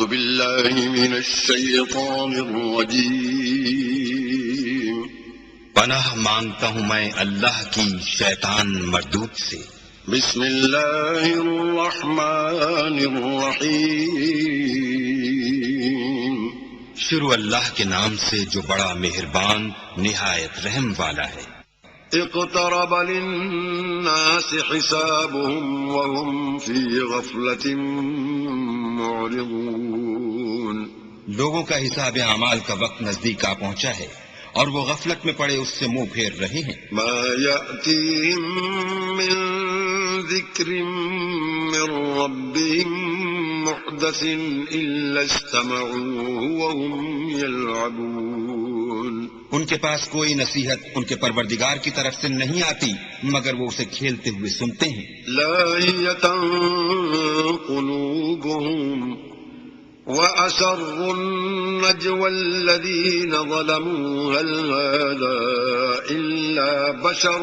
أعوذ بالله من الشيطان الرجيم پناہ مانگتا ہوں میں اللہ کی شیطان مردود سے۔ بسم الله الرحمن الرحيم شروع اللہ کے نام سے جو بڑا مہربان نہایت رحم والا ہے۔ اقترب للناس حسابهم وهم في غفلة معرضون لوگوں کا حساب اعمال کا وقت نزدیک آ پہنچا ہے اور وہ غفلت میں پڑے اس سے منہ پھیر رہے ہیں۔ ما يأتيهم من ذكر من ربهم محدث إلا استمعوه وهم يلعبون ان کے پاس کوئی نصیحت ان کے پروردگار کی طرف سے نہیں آتی مگر وہ اسے کھیلتے ہوئے سنتے ہیں۔ لاهية قلوبهم وأسروا النجوى الذين ظلموا هل هذا إلا بشر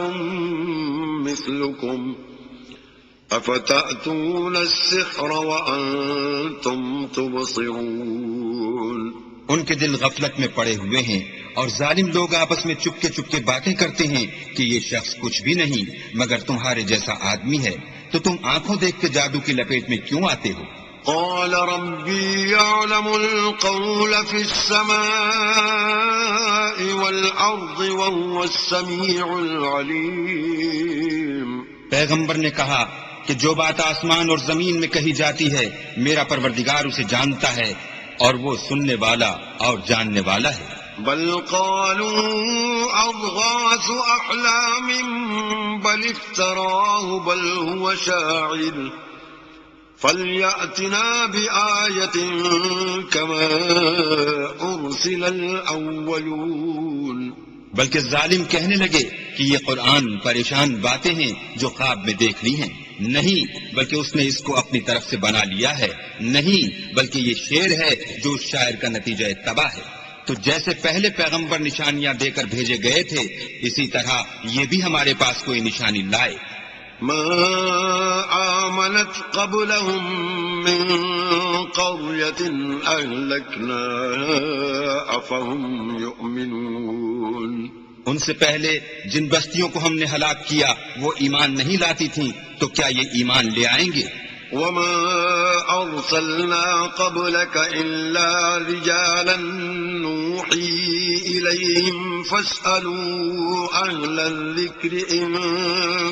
مثلكم أفتأتون السحر وأنتم تبصرون ان کے دل غفلت میں پڑے ہوئے ہیں اور ظالم لوگ آپس میں چپکے چپکے باتیں کرتے ہیں کہ یہ شخص کچھ بھی نہیں مگر تمہارے جیسا آدمی ہے، تو تم آنکھوں دیکھ کے جادو کی لپیٹ میں کیوں آتے ہو؟ قال ربي يعلم القول في السماء والأرض وهو السميع العليم پیغمبر نے کہا کہ جو بات آسمان اور زمین میں کہی جاتی ہے میرا پروردگار اسے جانتا ہے اور وہ سننے والا اور جاننے والا ہے۔ بل قالوا أضغاث أحلام بل افتراه بل هو شاعر فَلْيَأْتِنَا بِآيَةٍ كَمَا أُرْسِلَ الْأَوَّلُونَ بلکہ ظالم کہنے لگے کہ یہ قرآن پریشان باتیں ہیں جو خواب میں دیکھ لی ہیں، نہیں بلکہ اس نے اس کو اپنی طرف سے بنا لیا ہے، نہیں بلکہ یہ شعر ہے جو اس شاعر کا نتیجہ تباہ ہے۔ تو جیسے پہلے پیغمبر نشانیاں دے کر بھیجے گئے تھے اسی طرح یہ بھی ہمارے پاس کوئی نشانی لائے۔ ما آمنت قبلهم من قرية أهلكناها أفهم يؤمنون ان سے پہلے جن بستیوں کو ہم نے ہلاک کیا وہ ایمان نہیں لاتی تھیں تو کیا یہ ایمان لے آئیں گے؟ وما أرسلنا قبلك إلا رجالا نوحي إليهم فاسألوا أهل الذكر إن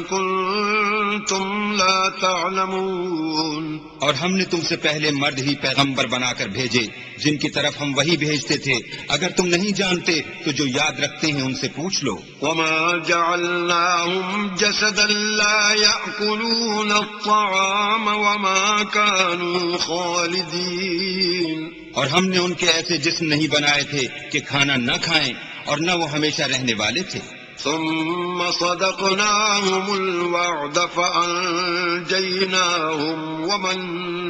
كنتم لا تعلمون اور ہم نے تم سے پہلے مرد ہی پیغمبر بنا کر بھیجے جن کی طرف ہم وہی بھیجتے تھے، اگر تم نہیں جانتے تو جو یاد رکھتے ہیں ان سے پوچھ لو۔ وما جعلناهم جسدا لا يأكلون الطعام وما كانوا خالدين اور ہم نے ان کے ایسے جسم نہیں بنائے تھے کہ کھانا نہ کھائیں اور نہ وہ ہمیشہ رہنے والے تھے۔ ثم صدقناهم الوعد فأنجيناهم ومن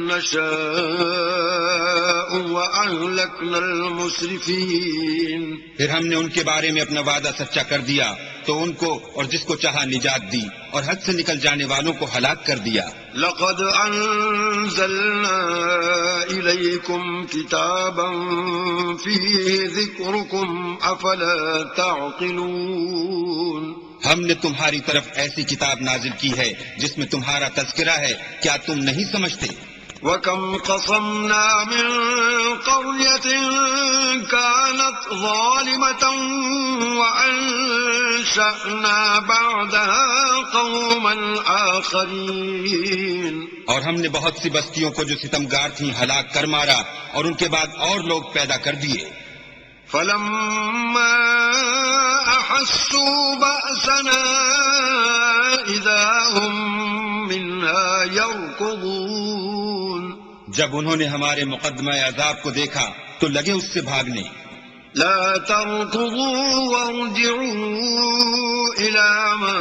نشاء وأهلكنا المسرفين پھر ہم نے ان کے بارے میں اپنا وعدہ سچا کر دیا تو ان کو اور جس کو چاہا نجات دی اور حد سے نکل جانے والوں کو ہلاک کر دیا۔ لقد أنزلنا إليكم كتابا فيه ذكركم أفلا تعقلون ہم نے تمہاری طرف ایسی کتاب نازل کی ہے جس میں تمہارا تذکرہ ہے، کیا تم نہیں سمجھتے؟ وَكَمْ قَصَمْنَا مِنْ قَرْيَةٍ كَانَتْ ظَالِمَةً وَأَنشَأْنَا بَعْدَهَا قَوْمًا آخَرِينَ اور ہم نے بہت سی بستیوں کو جو ستمگار تھیں ہلاک کر مارا اور ان کے بعد اور لوگ پیدا کر دیے۔ فَلَمَّا أَحَسُّوا بَأْسَنَا إِذَا هُمْ مِنْهَا يَرْكُضُونَ جب انہوں نے ہمارے مقدمہ عذاب کو دیکھا تو لگے اس سے بھاگنے۔ لا تركضوا وارجعوا إلى ما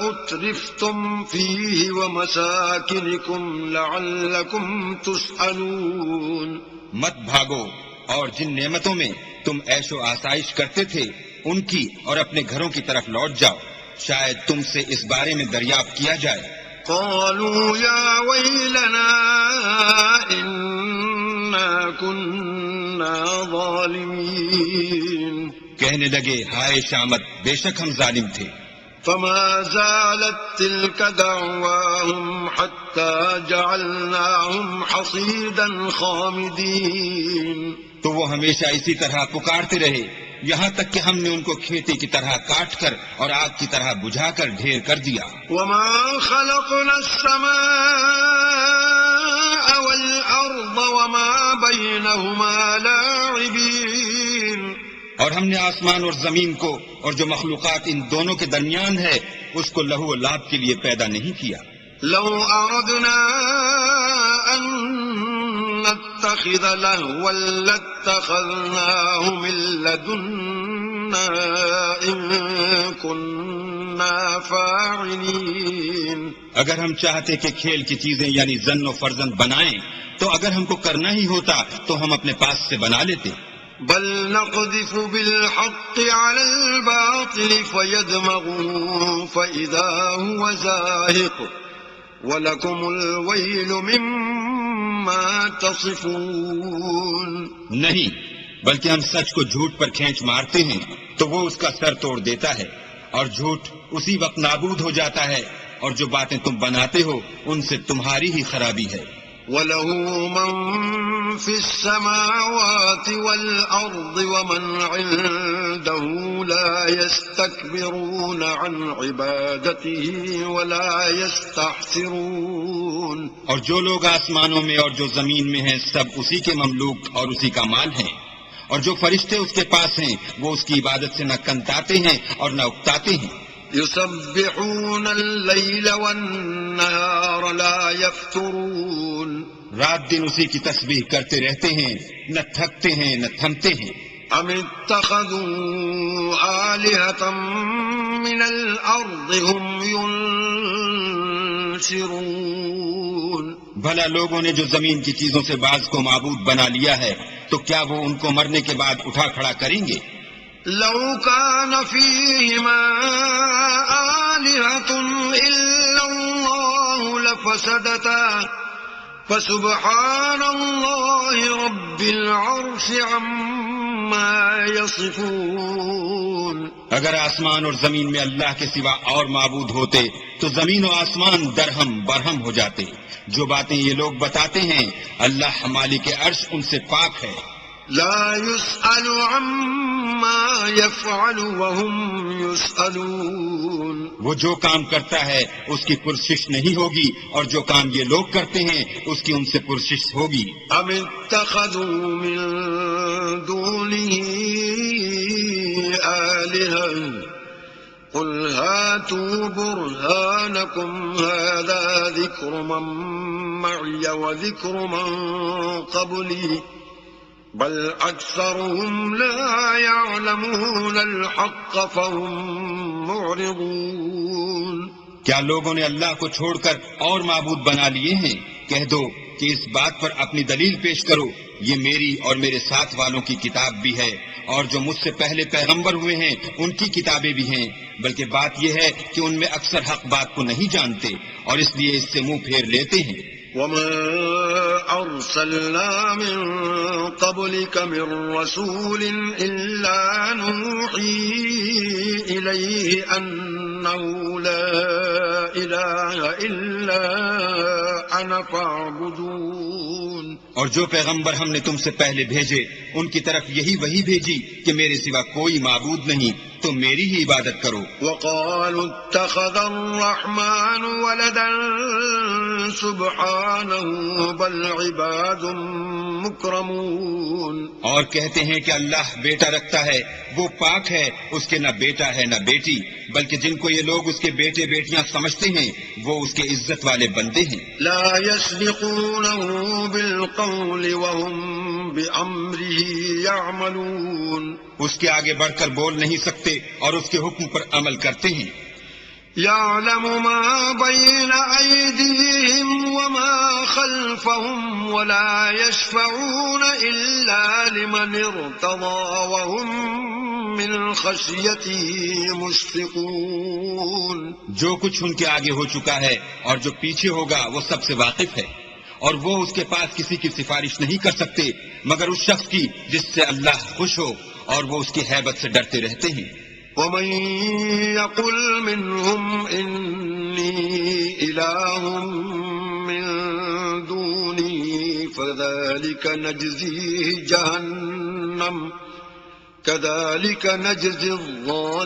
أترفتم فيه ومساكنكم لعلكم تسألون مت بھاگو اور جن نعمتوں میں تم عیش و آسائش کرتے تھے ان کی اور اپنے گھروں کی طرف لوٹ جاؤ، شاید تم سے اس بارے میں دریافت کیا جائے۔ قالوا يا ويلنا إنا كنا ظالمين. کہنے لگے ہائے شامت، بے شک ہم ظالم تھے. فما زالت تلك دعواهم حتى جعلناهم حصيدا خامدين. تو وہ ہمیشہ اسی طرح پکارتے رہے یہاں تک کہ ہم نے ان کو کھیتی کی طرح کاٹ کر اور آگ کی طرح بجھا کر ڈھیر کر دیا. وما خلقنا السماء والأرض وما بينهما لاعبين. اور ہم نے آسمان اور زمین کو اور جو مخلوقات ان دونوں کے درمیان ہے اس کو لہو و لعب کے لیے پیدا نہیں کیا. لو أردنا أن نتخذ لهوا لاتخذناه من لدنا إن كنا فاعلين. اگر ہم چاہتے کہ کھیل کی چیزیں یعنی زن و فرزند بنائیں تو اگر ہم کو کرنا ہی ہوتا تو ہم اپنے پاس سے بنا لیتے. بل نقذف بالحق على الباطل فيدمغه فإذا هو زاهق وَلَكُمُ الْوَيْلُ مِمَّا تَصِفُونَ. نہیں، بلکہ ہم سچ کو جھوٹ پر کھینچ مارتے ہیں تو وہ اس کا سر توڑ دیتا ہے اور جھوٹ اسی وقت نابود ہو جاتا ہے، اور جو باتیں تم بناتے ہو ان سے تمہاری ہی خرابی ہے. وَلَهُ مَن فِي السَّمَاوَاتِ وَالْأَرْضِ وَمَنْ عِندَهُ لَا يَسْتَكْبِرُونَ عَنْ عِبَادَتِهِ وَلَا يَسْتَحْسِرُونَ. اور جو لوگ آسمانوں میں اور جو زمین میں ہیں سب اسی کے مملوک اور اسی کا مال ہیں، اور جو فرشتے اس کے پاس ہیں وہ اس کی عبادت سے نہ کنتاتے ہیں اور نہ اکتاتے ہیں. يسبحون الليل والنهار لا يفترون. رات دن اسی کی تسبیح کرتے رہتے ہیں، نہ تھکتے ہیں نہ تھمتے ہیں. ام اتخذوا آلهة من الأرض هم ينشرون. بھلا لوگوں نے جو زمین کی چیزوں سے بعض کو معبود بنا لیا ہے تو کیا وہ ان کو مرنے کے بعد اٹھا کھڑا کریں گے؟ لو كان فيهما آلهة إلا الله لفسدتا فسبحان الله رب العرش عما يصفون. اگر آسمان اور زمین میں اللہ کے سوا اور معبود ہوتے تو زمین و آسمان درہم برہم ہو جاتے. جو باتیں یہ لوگ بتاتے ہیں اللہ مالک عرش ان سے پاک ہے. لا يسأل عما يفعل وهم يسألون. وہ جو کام کرتا ہے اس کی پرسش نہیں ہوگی اور جو کام یہ لوگ کرتے ہیں اس کی ان سے پرسش ہوگی. ام اتخذوا من دونه آلهة قل هاتوا برهانكم هذا ذكر من معي وذكر من قبلي بل أكثرهم لا يعلمون الحق فهم معرضون. کیا لوگوں نے اللہ کو چھوڑ کر اور معبود بنا لیے ہیں؟ کہہ دو کہ اس بات پر اپنی دلیل پیش کرو. یہ میری اور میرے ساتھ والوں کی کتاب بھی ہے اور جو مجھ سے پہلے پیغمبر ہوئے ہیں ان کی کتابیں بھی ہیں، بلکہ بات یہ ہے کہ ان میں اکثر حق بات کو نہیں جانتے اور اس لیے اس سے منہ پھیر لیتے ہیں. وما أرسلنا من قبلك من رسول إلا نوحي إليه أنه لا إله إلا أنا فاعبدون. اور جو پیغمبر ہم نے تم سے پہلے بھیجے ان کی طرف یہی وہی بھیجی کہ میرے سوا کوئی معبود نہیں، تو میری ہی عبادت کرو. وقالوا اتخذ الرحمن ولدا سبحانه بل عباد مکرمون. اور کہتے ہیں کہ اللہ بیٹا رکھتا ہے، وہ پاک ہے، اس کے نہ بیٹا ہے نہ بیٹی، بلکہ جن کو یہ لوگ اس کے بیٹے بیٹیاں سمجھتے ہیں وہ اس کے عزت والے بندے ہیں. لا يسبقونه بالقول وهم بأمره يعملون. اس کے آگے بڑھ کر بول نہیں سکتے اور اس کے حکم پر عمل کرتے ہیں. يعلم ما بين أيديهم وما خلفهم ولا يشفعون إلا لمن ارتضى وهم من خشيته مشفقون. جو کچھ ان کے آگے ہو چکا ہے اور جو پیچھے ہوگا وہ سب سے واقف ہے، اور وہ اس کے پاس کسی کی سفارش نہیں کر سکتے مگر اس شخص کی جس سے اللہ خوش ہو اور وہ اس کی ہیبت سے ڈرتے رہتے ہیں. ومن يقل منهم إني إله من دوني فذلك نجزيه جهنم كذلك نجزي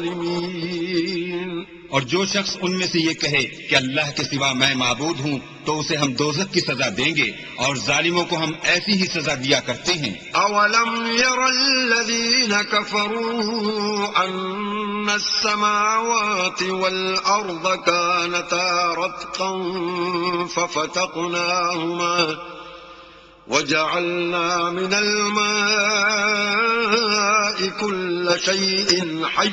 الظالمين. اور جو شخص ان میں سے یہ کہے کہ اللہ کے سوا میں معبود ہوں تو اسے ہم دوزخ کی سزا دیں گے اور ظالموں کو ہم ایسی ہی سزا دیا کرتے ہیں. اولم ير الذين كفروا ان السماوات والارض كانتا رتقا ففتقناهما وجعلنا من الماء كل شيء حي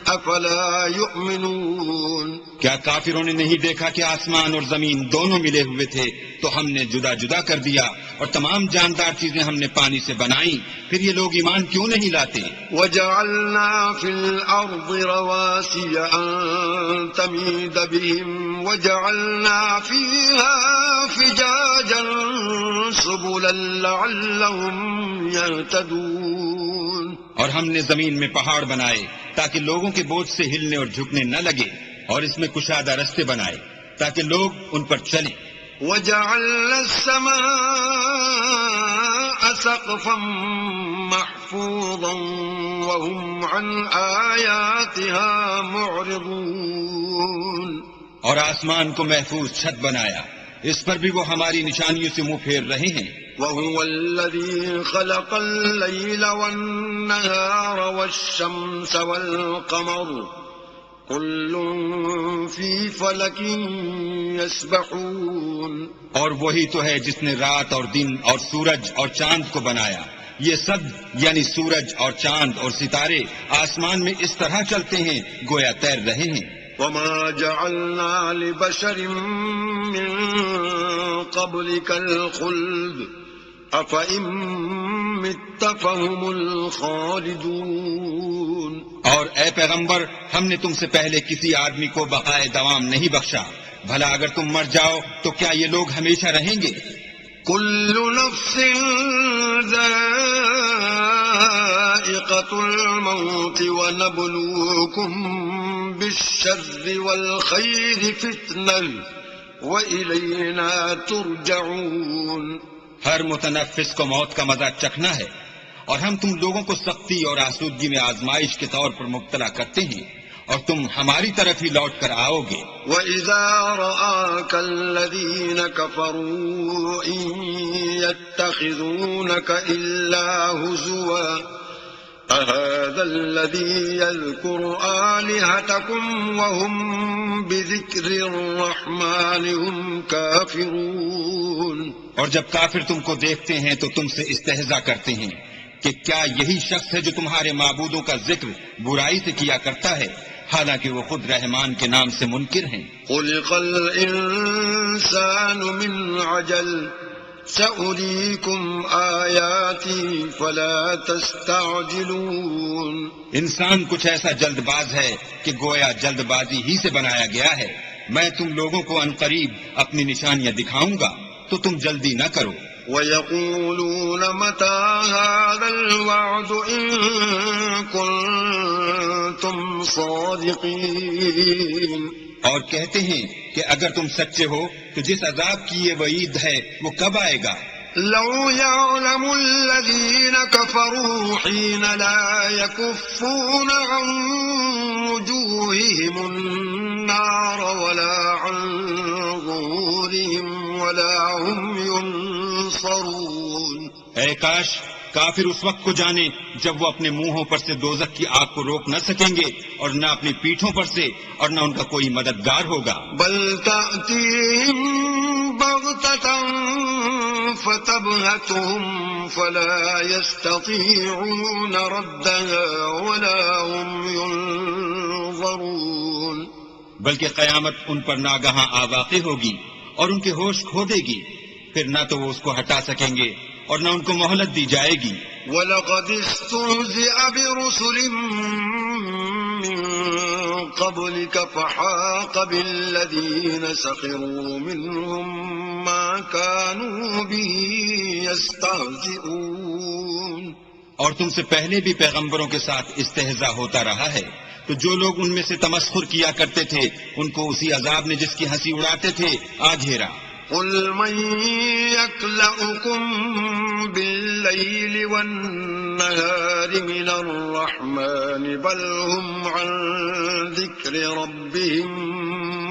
افلا يؤمنون. کیا کافروں نے نہیں دیکھا کہ آسمان اور زمین دونوں ملے ہوئے تھے تو ہم نے جدا جدا کر دیا اور تمام جاندار چیزیں ہم نے پانی سے بنائیں، پھر یہ لوگ ایمان کیوں نہیں لاتے؟ وجعلنا في الأرض رواسي أن تميد بهم وجعلنا فيها فجاجا سبلا لعلهم يهتدون. اور ہم نے زمین میں پہاڑ بنائے تاکہ لوگوں کے بوجھ سے ہلنے اور جھکنے نہ لگے، اور اس میں کشادہ رستے بنائے تاکہ لوگ ان پر چلیں. وجعلنا السماء سقفا محفوظا وهم عن آياتها معرضون. اور آسمان کو محفوظ چھت بنایا، اس پر بھی وہ ہماری نشانیوں سے منہ پھیر رہے ہیں. وهو الذي خلق الليل والنهار والشمس والقمر كل في فلك يسبحون. اور وہی تو ہے جس نے رات اور دن اور سورج اور چاند کو بنایا. یہ سب یعنی سورج اور چاند اور ستارے آسمان میں اس طرح چلتے ہیں گویا تیر رہے ہیں. وما جعلنا لبشر من قبلك الخلد أفإن مت فهم الخالدون. اور اے پیغمبر ہم نے تم سے پہلے کسی آدمی کو بقائے دوام نہیں بخشا، بھلا اگر تم مر جاؤ تو کیا یہ لوگ ہمیشہ رہیں گے؟ كل نفس ذائقة الموت ونبلوكم بالشر والخير فتنة وإلينا ترجعون. ہر متنفس کو موت کا مزہ چکھنا ہے، اور ہم تم لوگوں کو سختی اور آسودگی میں آزمائش کے طور پر مبتلا کرتے ہیں، اور تم ہماری طرف ہی لوٹ کر آؤ گے. وَإِذَا رَآكَ الَّذِينَ كَفَرُوا إِن يَتَّخِذُونَكَ إِلَّا هُزُوًا أَهَذَا الَّذِي يَذْكُرُ آلِهَتَكُمْ وَهُمْ بِذِكْرِ الرَّحْمَنِ هُمْ كَافِرُونَ. اور جب کافر تم کو دیکھتے ہیں تو تم سے استہزا کرتے ہیں کہ کیا یہی شخص ہے جو تمہارے معبودوں کا ذکر برائی سے کیا کرتا ہے، حالانکہ وہ خود رحمان کے نام سے منکر ہیں. خلق الإنسان من عجل سأريكم آياتي فلا تستعجلون. انسان کچھ ایسا جلد باز ہے کہ گویا جلد بازی ہی سے بنایا گیا ہے. میں تم لوگوں کو عنقریب اپنی نشانیاں دکھاؤں گا تو تم جلدی نہ کرو. وَيَقُولُونَ مَتَى هَذَا الْوَعْدُ إِن كُنتُمْ صَادِقِينَ. اور کہتے ہیں کہ اگر تم سچے ہو تو جس عذاب کی یہ وعید ہے وہ کب آئے گا؟ لو يعلم الذين كفروا حين لا يكفون عن وجوههم النار ولا عن ظهورهم ولا هم ينصرون. اے کاش کافر اس وقت کو جانے جب وہ اپنے منہوں پر سے دوزخ کی آگ کو روک نہ سکیں گے اور نہ اپنی پیٹھوں پر سے اور نہ ان کا کوئی مددگار ہوگا. بل تأتيهم بغتة فتبهتهم فلا يستطيعون ردها ولا هم ينظرون. بلکہ قیامت ان پر ناگہاں آواقع ہوگی اور ان کے ہوش کھو دے گی، پھر نہ تو وہ اس کو ہٹا سکیں گے اور نہ ان کو مہلت دی جائے گی. وَلَقَدِ اسْتُهْزِئَ بِرُسُلٍ مِّن قبلك فحاق بالذين سخروا منهم ما كانوا به يستهزئون. اور تم سے پہلے بھی پیغمبروں کے ساتھ استہزاء ہوتا رہا ہے، تو جو لوگ ان میں سے تمسخر کیا کرتے تھے ان کو اسی عذاب نے جس کی ہنسی اڑاتے تھے آ گھیرا. قل من يكلؤكم بالليل والنهار من الرحمن بل هم عن ذكر ربهم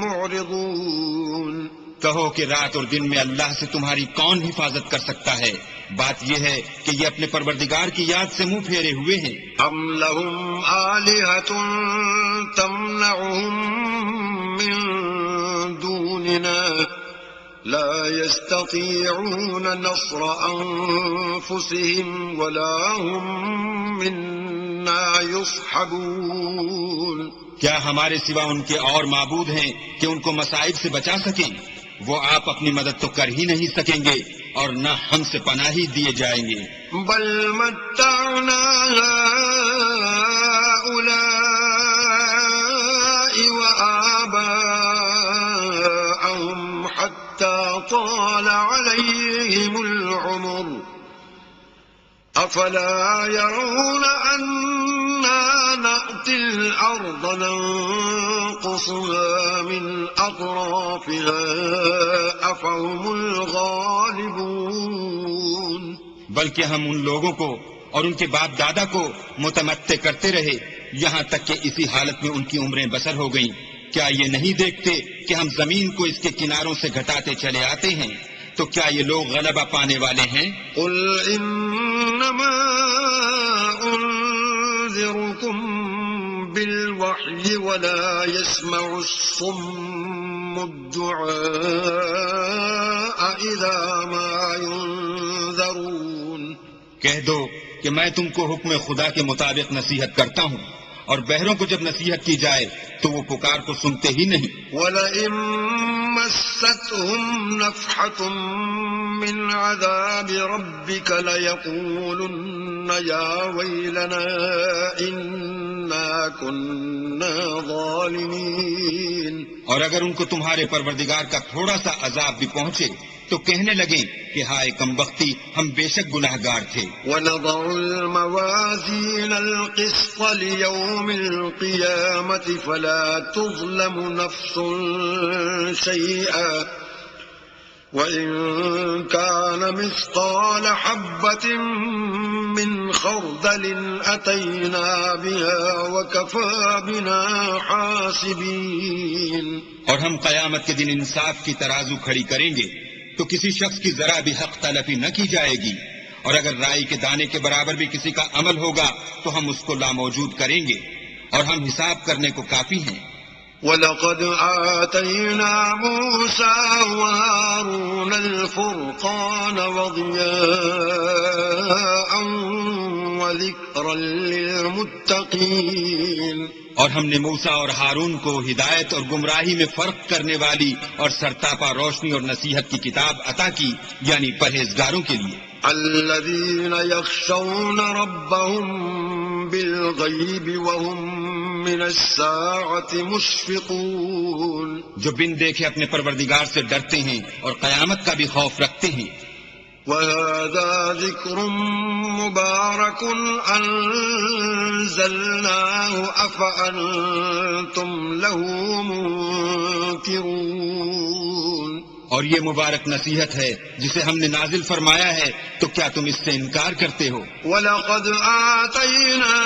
معرضون. کہو کہ رات اور دن میں اللہ سے تمہاری کون حفاظت کر سکتا ہے؟ بات یہ ہے کہ یہ اپنے پروردگار کی یاد سے منہ پھیرے ہوئے ہیں. ام لهم آلهة تمنعهم من دوننا لا يستطيعون نصر أنفسهم ولا هم منا يصحبون. کیا ہمارے سوا ان کے اور معبود ہیں کہ ان کو مصائب سے بچا سکیں؟ وہ آپ اپنی مدد تو کر ہی نہیں سکیں گے اور نہ ہم سے پناہی دیے جائیں گے. بل متعنا هؤلاء وآباءهم حتى طال عليهم العمر أفلا يرون أنا نأتي الأرض ننقصها من أطرافها أفهم الغالبون. بلکہ ہم ان لوگوں کو اور ان کے باپ دادا کو متمتع کرتے رہے یہاں تک کہ اسی حالت میں ان کی عمریں بسر ہو گئیں. کیا یہ نہیں دیکھتے کہ ہم زمین کو اس کے کناروں سے گھٹاتے چلے آتے ہیں؟ تو کیا یہ لوگ غلبہ پانے والے ہیں؟ قل انما انذركم بالوحي ولا يسمع الصم الدعاء اذا ما ينذرون. کہہ دو کہ میں تم کو حکم خدا کے مطابق نصیحت کرتا ہوں، اور بہروں کو جب نصیحت کی جائے تو وہ پکار کو سنتے ہی نہیں. وَلَئِن مَّسَّتْهُمْ نَفْحَةٌ مِّنْ عَذَابِ رَبِّكَ لَيَقُولُنَّ يَا وَيْلَنَا إِنَّا كُنَّا ظَالِمِينَ. اور اگر ان کو تمہارے پروردگار کا تھوڑا سا عذاب بھی پہنچے تو کہنے لگیں کہ ہائے کمبختی، ہم بے شک گناہ گار تھے. وَنَضَعُ الْمَوَازِينَ الْقِسْطَ لِيَوْمِ الْقِيَامَةِ فَلَا تُظْلَمُ نَفْسٌ شَيْئًا وَإِن كَانَ مِثْقَالَ حَبَّةٍ مِّنْ خَرْدَلٍ أَتَيْنَا بِهَا وَكَفَى بِنَا حَاسِبِينَ. اور ہم قیامت کے دن انصاف کی ترازو کھڑی کریں گے تو کسی شخص کی ذرا بھی حق تلفی نہ کی جائے گی، اور اگر رائی کے دانے کے برابر بھی کسی کا عمل ہوگا تو ہم اس کو لاموجود کریں گے، اور ہم حساب کرنے کو کافی ہیں. وَلَقَدْ آتَيْنَا مُوسَى وَهَارُونَ الْفُرْقَانَ وَضِيَاءً وَذِكْرًا لِّلْمُتَّقِينَ. اور ہم نے موسیٰ اور ہارون کو ہدایت اور گمراہی میں فرق کرنے والی اور سرتاپا روشنی اور نصیحت کی کتاب عطا کی، یعنی پرہیزگاروں کے لیے. الذين يخشون ربهم بالغيب وهم من الساعة مشفقون. جو بن دیکھے اپنے پروردگار سے ڈرتے ہیں اور قیامت کا بھی خوف رکھتے ہیں. وهذا ذكر مبارك أنزلناه أفأنتم له منكرون. اور یہ مبارک نصیحت ہے جسے ہم نے نازل فرمایا ہے، تو کیا تم اس سے انکار کرتے ہو؟ وَلَقَدْ آتَيْنَا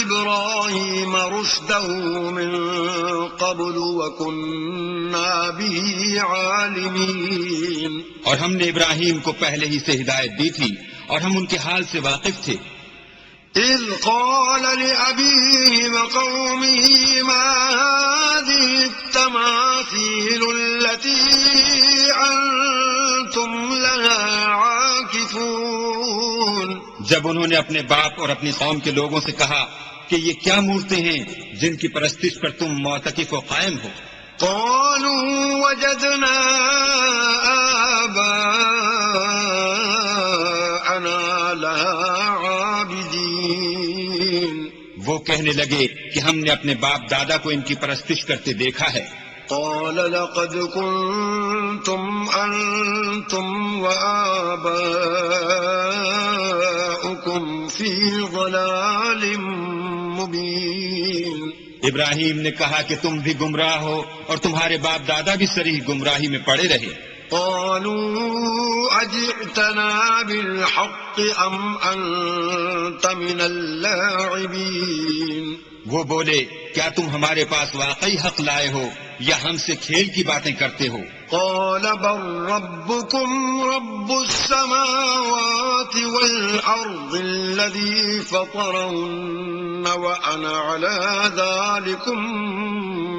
إِبْرَاهِيمَ رُشْدَهُ مِن قَبْلُ وَكُنَّا بِهِ عَالِمِينَ. اور ہم نے ابراہیم کو پہلے ہی سے ہدایت دی تھی اور ہم ان کے حال سے واقف تھے. إِذْ قَالَ لِأَبِيهِ وَقَوْمِهِ مَا هَٰذِهِ التَّمَاثِيلُ الَّتِي أَنتُمْ لَهَا عَاكِفُونَ. جب انہوں نے اپنے باپ اور اپنی قوم کے لوگوں سے کہا کہ یہ کیا مورتیں ہیں جن کی پرستش پر تم معتکف و قائم ہو؟ قالوا وجدنا آباءنا لها عابدين. وہ کہنے لگے کہ ہم نے اپنے باپ دادا کو ان کی پرستش کرتے دیکھا ہے۔ قال لقد كنتم أنتم وآباؤكم في ضلال مبين۔ ابراہیم نے کہا کہ تم بھی گمراہ ہو اور تمہارے باپ دادا بھی صریح گمراہی میں پڑے رہے۔ قالوا أجئتنا بالحق أم أنت من اللاعبين۔ وہ بولے کیا تم ہمارے پاس واقعی حق لائے ہو یا ہم سے کھیل کی باتیں کرتے ہو؟ قال بل ربكم رب السماوات والأرض الذي فطرهن وأنا على ذلكم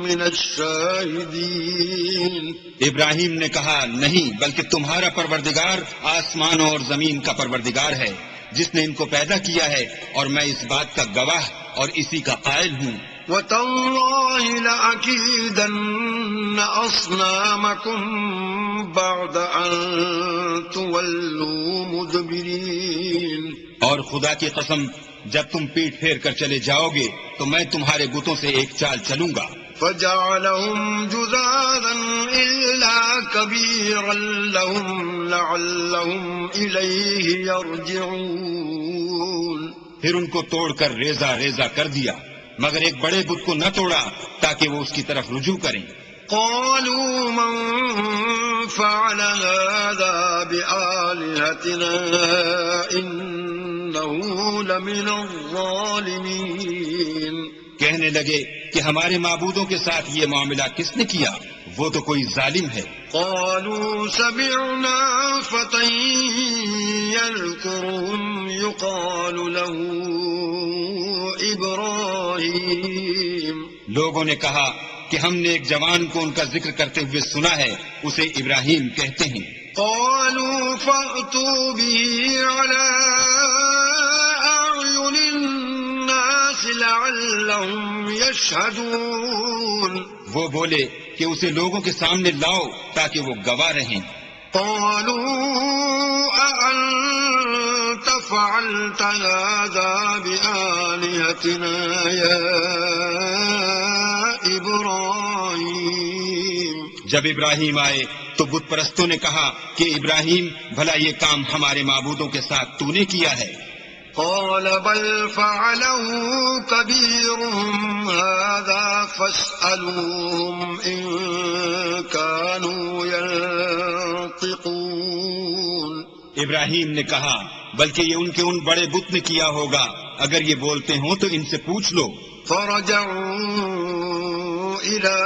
من الشاهدين۔ ابراہیم نے کہا نہیں، بلکہ تمہارا پروردگار آسمانوں اور زمین کا پروردگار ہے جس نے ان کو پیدا کیا ہے، اور میں اس بات کا گواہ اور اسی کا قائل ہوں۔ وَتَاللَّهِ لَأَكِيدَنَّ أَصْنَامَكُمْ بَعْدَ أَن تُوَلُّوا مُدْبِرِينَ۔ اور خدا کی قسم جب تم پیٹ پھیر کر چلے جاؤ گے تو میں تمہارے بتوں سے ایک چال چلوں گا۔ فَجَعَلَهُمْ جُذَاذًا إِلَّا كَبِيرًا لَهُمْ لَعَلَّهُمْ إِلَيْهِ يَرْجِعُونَ۔ پھر ان کو توڑ کر ریزہ ریزہ کر دیا، مگر ایک بڑے بت کو نہ توڑا تاکہ وہ اس کی طرف رجوع کریں۔ قالوا من فعل هذا بآلهتنا إنه لمن الظالمين۔ کہنے لگے کہ ہمارے معبودوں کے ساتھ یہ معاملہ کس نے کیا؟ وہ تو کوئی ظالم ہے۔ قالوا سمعنا فتى يذكرهم يقال له إبراهيم۔ لوگوں نے کہا کہ ہم نے ایک جوان کو ان کا ذکر کرتے ہوئے سنا ہے، اسے ابراہیم کہتے ہیں۔ قالوا فأتوا به على أعين الناس لعلهم يشهدون۔ وہ بولے کہ اسے لوگوں کے سامنے لاؤ تاکہ وہ گواہ رہیں۔ قالوا أأنت فعلت هذا بآلهتنا يا إبراهيم۔ جب ابراہیم آئے تو بت پرستوں نے کہا کہ ابراہیم بھلا یہ کام ہمارے معبودوں کے ساتھ تو نے کیا ہے؟ قال بل فعله كبيرهم هذا فاسألوهم إن كانوا ينطقون۔ ابراہیم نے کہا بلکہ یہ ان کے ان بڑے بت نے کیا ہوگا، اگر یہ بولتے ہوں تو ان سے پوچھ لو۔ فرجعوا إلى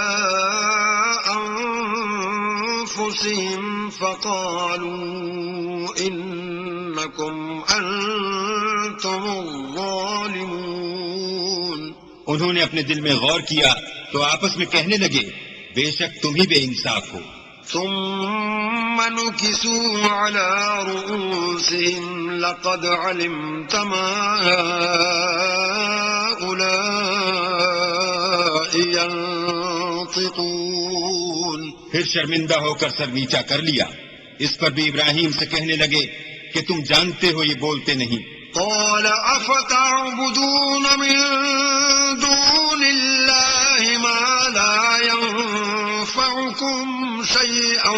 أنفسهم فقالوا إنكم أنتم الظالمون۔ انہوں نے اپنے دل میں غور کیا تو آپس میں کہنے لگے بے شک تم ہی بے انصاف ہو۔ ثم نكسوا على رؤوسهم لقد علمت ما هؤلاء ينطقون۔ پھر شرمندہ ہو کر سر نیچا کر لیا۔ اس پر بھی ابراہیم سے کہنے لگے کہ تم جانتے ہو یہ بولتے نہیں۔ قال أفتعبدون من دون الله ما لا ينفعكم شيئا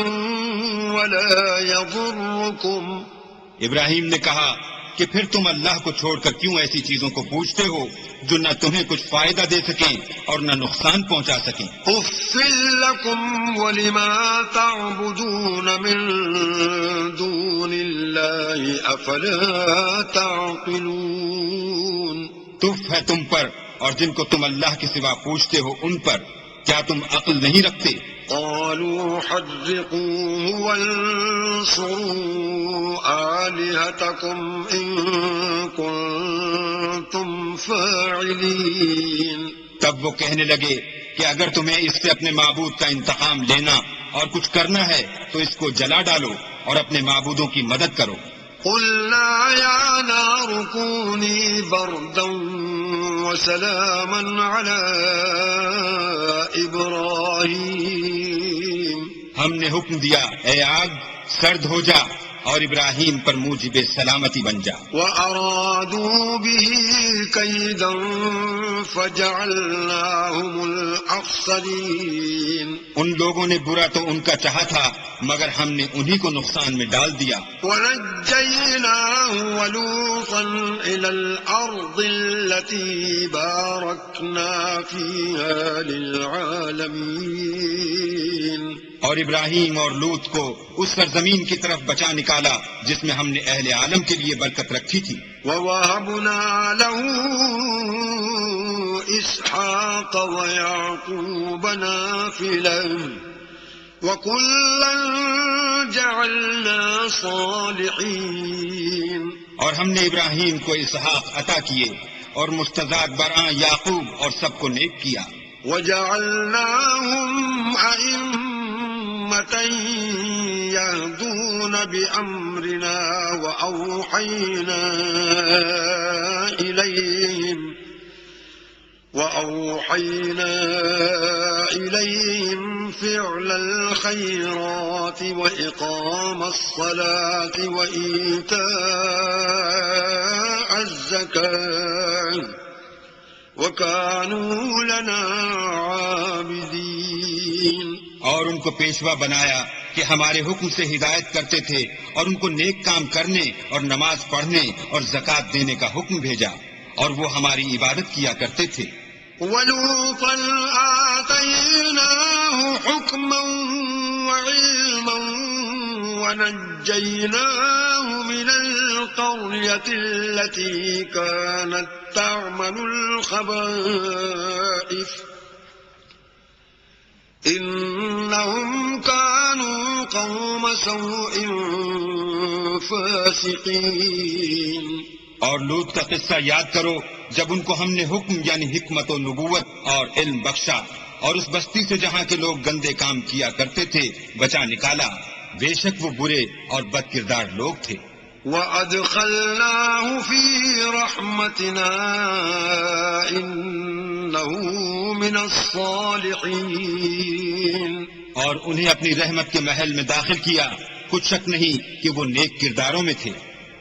ولا يضركم۔ ابراہیم نے کہا کہ پھر تم اللہ کو چھوڑ کر کیوں ایسی چیزوں کو پوچھتے ہو جو نہ تمہیں کچھ فائدہ دے سکیں اور نہ نقصان پہنچا سکیں۔ أف لكم ولما تعبدون من دون الله أفلا تعقلون۔ تف ہے تم پر اور جن کو تم اللہ کے سوا پوچھتے ہو ان پر، کیا تم عقل نہیں رکھتے؟ قالوا حرقوه وانصروا آلهتكم إن كنتم فاعلين۔ تب وہ کہنے لگے کہ اگر تمہیں اس سے اپنے معبود کا انتقام لینا اور کچھ کرنا ہے تو اس کو جلا ڈالو اور اپنے معبودوں کی مدد کرو۔ قلنا يا نار كوني بردا وسلاما على إبراهيم۔ ہم نے حکم دیا اے آگ سرد ہو جا اور ابراہیم پر موجب سلامتی بن جا. وأرادوا به كيدا فجعلناهم الأخسرين. ان لوگوں نے برا تو ان کا چاہا تھا مگر ہم نے انہی کو نقصان میں ڈال دیا. ونجيناه ولوطا إلى الأرض التي باركنا فيها للعالمين. اور ابراہیم اور لوط کو اس سرزمین کی طرف بچا نکالا جس میں ہم نے اہل عالم کے لیے برکت رکھی تھی. ووهبنا له إسحاق ويعقوب نافلة وكلا جعلنا صالحين. اور ہم نے ابراہیم کو اسحاق عطا کیے اور مستضاد برآں یعقوب اور سب کو نیک کیا. وجعلناهم أئمة يهدون بأمرنا وأوحينا إليهم فعل الخيرات وإقام الصلاة وإيتاء الزكاة وكانوا لنا عابدين. اور ان کو پیشوا بنایا کہ ہمارے حکم سے ہدایت کرتے تھے اور ان کو نیک کام کرنے اور نماز پڑھنے اور زکوٰۃ دینے کا حکم بھیجا اور وہ ہماری عبادت کیا کرتے تھے. وَلُوطًا آتَيْنَاهُ حُكْمًا وَعِلْمًا وَنَجَّيْنَاهُ مِنَ الْقَرْيَةِ الَّتِي كَانَتْ تَعْمَلُ الْخَبَائِثَ إِنَّهُمْ كَانُوا قَوْمَ سَوْءٍ فَاسِقِينَ. اور لوط کا قصہ یاد کرو جب ان کو ہم نے حکم یعنی حکمت و نبوت اور علم بخشا اور اس بستی سے جہاں کے لوگ گندے کام کیا کرتے تھے بچا نکالا. بے شک وہ برے اور بد کردار لوگ تھے. وَأَدْخَلْنَاهُ فِي رَحْمَتِنَا إِنَّهُ مِنَ الصَّالِحِينَ. اور انہیں اپنی رحمت کے محل میں داخل کیا. کچھ شک نہیں کہ وہ نیک کرداروں میں تھے.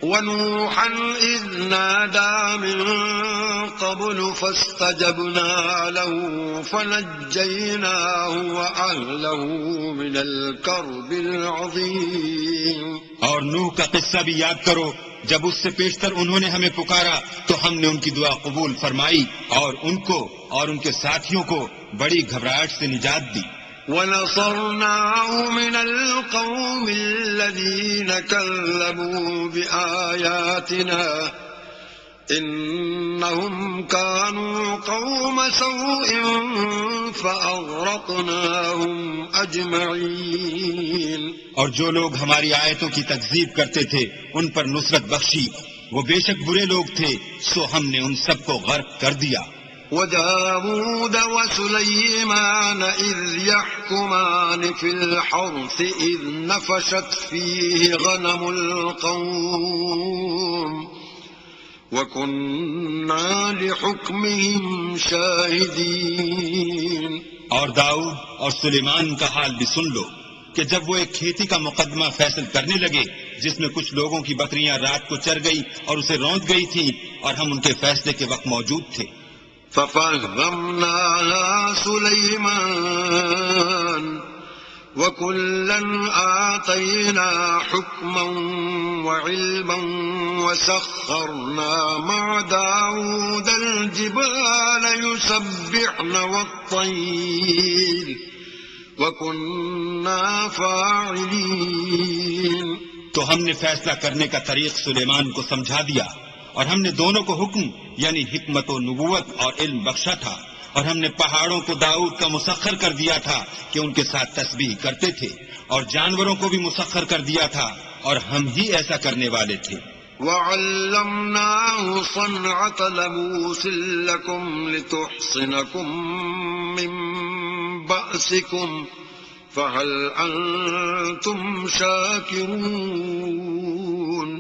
وَنُوحًا إِذْ نَادَى مِن قَبْلُ فَاسْتَجَبْنَا لَهُ فَنَجَّيْنَاهُ وَأَهْلَهُ مِنَ الْكَرْبِ الْعَظِيمِ. اور نوح کا قصہ بھی یاد کرو جب اس سے پیشتر انہوں نے ہمیں پکارا تو ہم نے ان کی دعا قبول فرمائی اور ان کو اور ان کے ساتھیوں کو بڑی گھبراہٹ سے نجات دی. وَنَصَرْنَاهُ مِنَ الْقَوْمِ الَّذِينَ كَذَّبُوا بِآيَاتِنَا إِنَّهُمْ كَانُوا قَوْمَ سَوْءٍ فَأَغْرَقْنَاهُمْ أَجْمَعِينَ. اور جو لوگ ہماری آیتوں کی تکذیب کرتے تھے ان پر نصرت بخشی. وہ بے شک برے لوگ تھے سو ہم نے ان سب کو غرق کر دیا. وَدَاوُودَ وَسُلَيْمَانَ إِذْ يَحْكُمَانِ فِي الْحَرْثِ إِذْ نَفَشَتْ فِيهِ غَنَمُ الْقَوْمِ وَكُنَّا لِحُكْمِهِمْ شَاهِدِينَ. اور داؤد اور سلیمان کا حال بھی سن لو کہ جب وہ ایک کھیتی کا مقدمہ فیصل کرنے لگے جس میں کچھ لوگوں کی بکریاں رات کو چر گئی اور اسے روند گئی تھیں اور ہم ان کے فیصلے کے وقت موجود تھے. فَفَهَّمْنَاهَا سُلَيْمَانَ وَكُلًّا آتَيْنَا حُكْمًا وَعِلْمًا وَسَخَّرْنَا مَعَ دَاوُودَ الْجِبَالَ يُسَبِّحْنَ وَالطَّيْرَ وَكُنَّا فَاعِلِينَ. تو ہم نے فیصلہ کرنے کا طریق سلیمان کو سمجھا دیا اور ہم نے دونوں کو حکم یعنی حکمت و نبوت اور علم بخشا تھا اور ہم نے پہاڑوں کو داؤد کا مسخر کر دیا تھا کہ ان کے ساتھ تسبیح کرتے تھے اور جانوروں کو بھی مسخر کر دیا تھا اور ہم ہی ایسا کرنے والے تھے. وَعَلَّمْنَاهُ صَنْعَةَ لَبُوسٍ لَكُمْ لِتُحْصِنَكُمْ مِنْ بَأْسِكُمْ فَهَلْ أَنْتُمْ شَاكِرُونَ.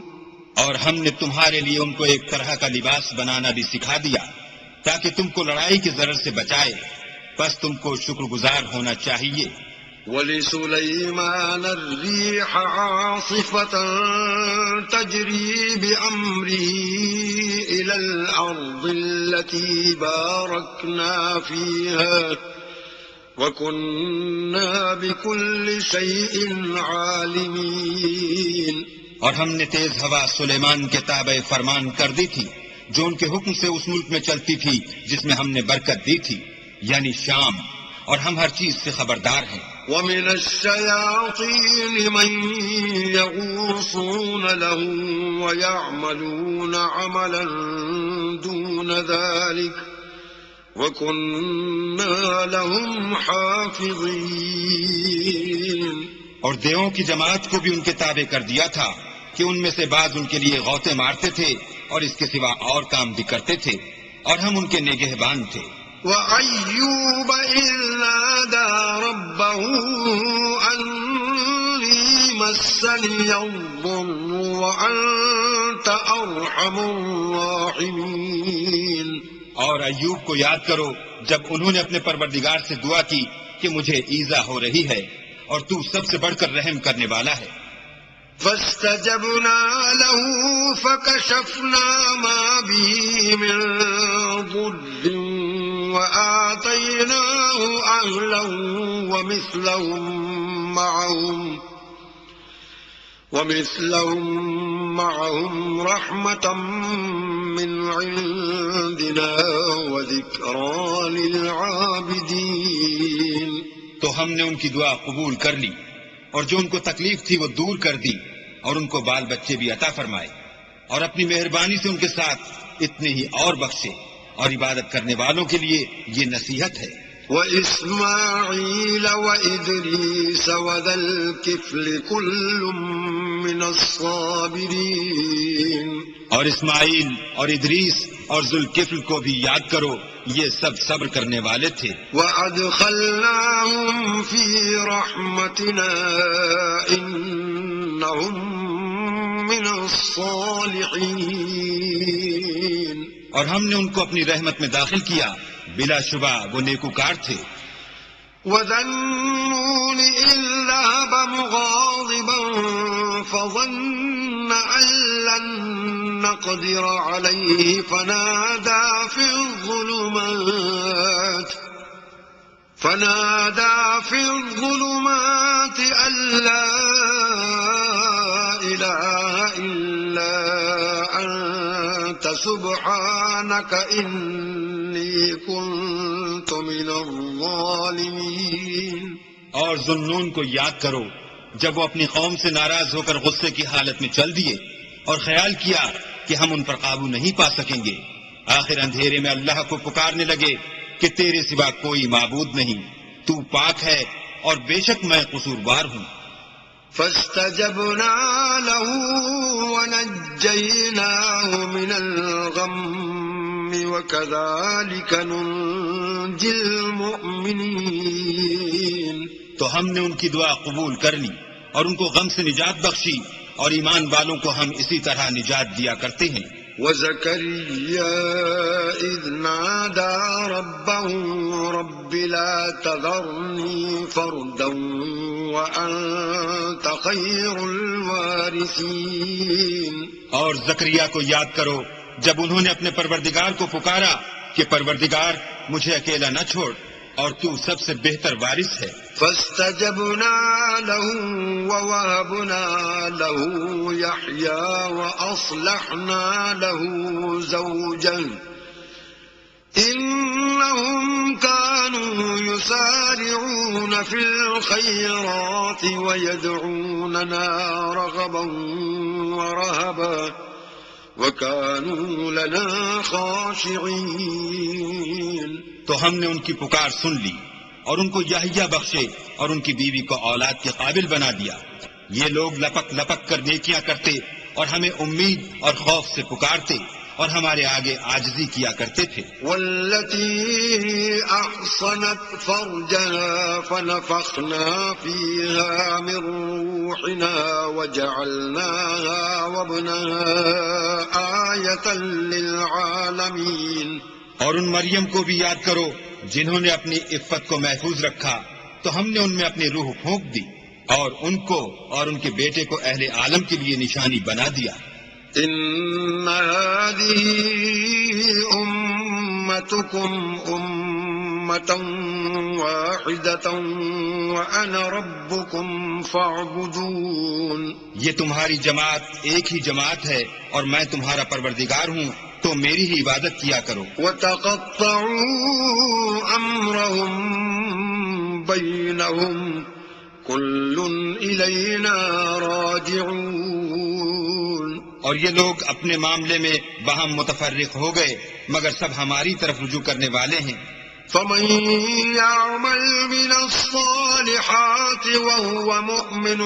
اور ہم نے تمہارے لیے ان کو ایک طرح کا لباس بنانا بھی سکھا دیا تاکہ تم کو لڑائی کی ضرر سے بچائے. بس تم کو شکر گزار ہونا چاہیے. وَلِسُلَيْمَانَ الرِّيحَ عَاصِفَةً تَجْرِي بِأَمْرِهِ إِلَى الْأَرْضِ الَّتِي بَارَكْنَا فِيهَا وَكُنَّا بِكُلِّ شَيْءٍ عَالِمِينَ۔ اور ہم نے تیز ہوا سلیمان کے تابع فرمان کر دی تھی جو ان کے حکم سے اس ملک میں چلتی تھی جس میں ہم نے برکت دی تھی، یعنی شام، اور ہم ہر چیز سے خبردار ہیں۔ وَمِنَ الشَّيَاطِينِ مَن يَغُوصُونَ لَهُ وَيَعْمَلُونَ عَمَلًا دُونَ ذَلِكَ وَكُنَّا لَهُمْ حَافِظِينَ۔ اور دیووں کی جماعت کو بھی ان کے تابع کر دیا تھا کہ ان میں سے بعض ان کے لیے غوطے مارتے تھے اور اس کے سوا اور کام بھی کرتے تھے، اور ہم ان کے نگہبان تھے۔ وَأَيُّوبَ إِذْ نَادَى رَبَّهُ أَنِّي مَسَّنِيَ الضُّرُّ وَأَنْتَ أَرْحَمُ الرَّاحِمِينَ۔ اور ایوب کو یاد کرو جب انہوں نے اپنے پروردگار سے دعا کی کہ مجھے ایذا ہو رہی ہے اور تو سب سے بڑھ کر رحم کرنے والا ہے۔ فاستجبنا له فكشفنا ما به من ضر وآتيناه أهله ومثلهم معهم رحمة من عندنا وذكرى للعابدين۔ تو ہم نے ان کی دعا قبول کر لی اور جو ان کو تکلیف تھی وہ دور کر دی، اور ان کو بال بچے بھی عطا فرمائے، اور اپنی مہربانی سے ان کے ساتھ اتنے ہی اور بخشے، اور عبادت کرنے والوں کے لیے یہ نصیحت ہے۔ وَإِسْمَاعِيلَ وَإِدْرِيسَ وَذَا الْكِفْلِ كُلٌّ مِّنَ الصَّابِرِينَ۔ اور اسماعیل اور ادریس اور ذوالکفل کو بھی یاد کرو، یہ سب صبر کرنے والے تھے۔ وَأَدْخَلْنَاهُمْ فِي رَحْمَتِنَا إِنَّهُمْ مِنَ الصَّالِحِينَ۔ اور ہم نے ان کو اپنی رحمت میں داخل کیا، بلا شبہ وہ نیکوکار تھے۔ وَذَا النُّونِ إِذ ذَهَبَ مُغَاضِبًا فَظَنَّ أَن لَّن نَّقْدِرَ عَلَيْهِ فَنَادَىٰ فِي الظُّلُمَاتِ أَن لَّا إِلَٰهَ إِلَّا أَنتَ سُبْحَانَكَ إِنِّي كُنتُ مِنَ الظَّالِمِينَ۔ اور ذوالنون کو یاد کرو جب وہ اپنی قوم سے ناراض ہو کر غصے کی حالت میں چل دیے اور خیال کیا کہ ہم ان پر قابو نہیں پا سکیں گے، آخر اندھیرے میں اللہ کو پکارنے لگے کہ تیرے سوا کوئی معبود نہیں، تو پاک ہے اور بے شک میں قصوروار ہوں۔ فاستجبنا له ونجيناه من الغم وكذلك ننجي المؤمنين۔ تو ہم نے ان کی دعا قبول کر لی اور ان کو غم سے نجات بخشی، اور ایمان والوں کو ہم اسی طرح نجات دیا کرتے ہیں۔ وَزَكَرِيَّا إِذْ نَادَى رَبَّهُ رَبِّ لَا تَذَرْنِي فَرْدًا وَأَنْتَ خَيْرُ الْوَارِثِينَ۔ اور زکریا کو یاد کرو جب انہوں نے اپنے پروردگار کو پکارا کہ پروردگار مجھے اکیلا نہ چھوڑ، اور تو سب سے بہتر وارث ہے۔ فاستجبنا له ووهبنا له يحيى وأصلحنا له زوجا إنهم كانوا يسارعون في الخيرات ويدعوننا رغبا ورهبا وكانوا لنا خاشعين۔ تو ہم نے ان کی پکار سن لی اور ان کو یحییٰ بخشے اور ان کی بیوی کو اولاد کے قابل بنا دیا۔ یہ لوگ لپک لپک کر نیکیاں کرتے اور ہمیں امید اور خوف سے پکارتے اور ہمارے آگے عاجزی کیا کرتے تھے۔ والتي أحصنت فرجها فنفخنا فيها من روحنا وجعلناها وابنها آية للعالمين۔ اور ان مریم کو بھی یاد کرو جنہوں نے اپنی عفت کو محفوظ رکھا تو ہم نے ان میں اپنی روح پھونک دی اور ان کو اور ان کے بیٹے کو اہل عالم کے لیے نشانی بنا دیا. إن هذه أمتكم أمة واحدة وأنا ربكم فاعبدون. یہ تمہاری جماعت ایک ہی جماعت ہے اور میں تمہارا پروردگار ہوں، تو میری ہی عبادت کیا کرو. وتقطعوا أمرهم بينهم كل إلينا راجعون. اور یہ لوگ اپنے معاملے میں باہم متفرق ہو گئے مگر سب ہماری طرف رجوع کرنے والے ہیں. فمن يعمل من الصالحات وهو مؤمن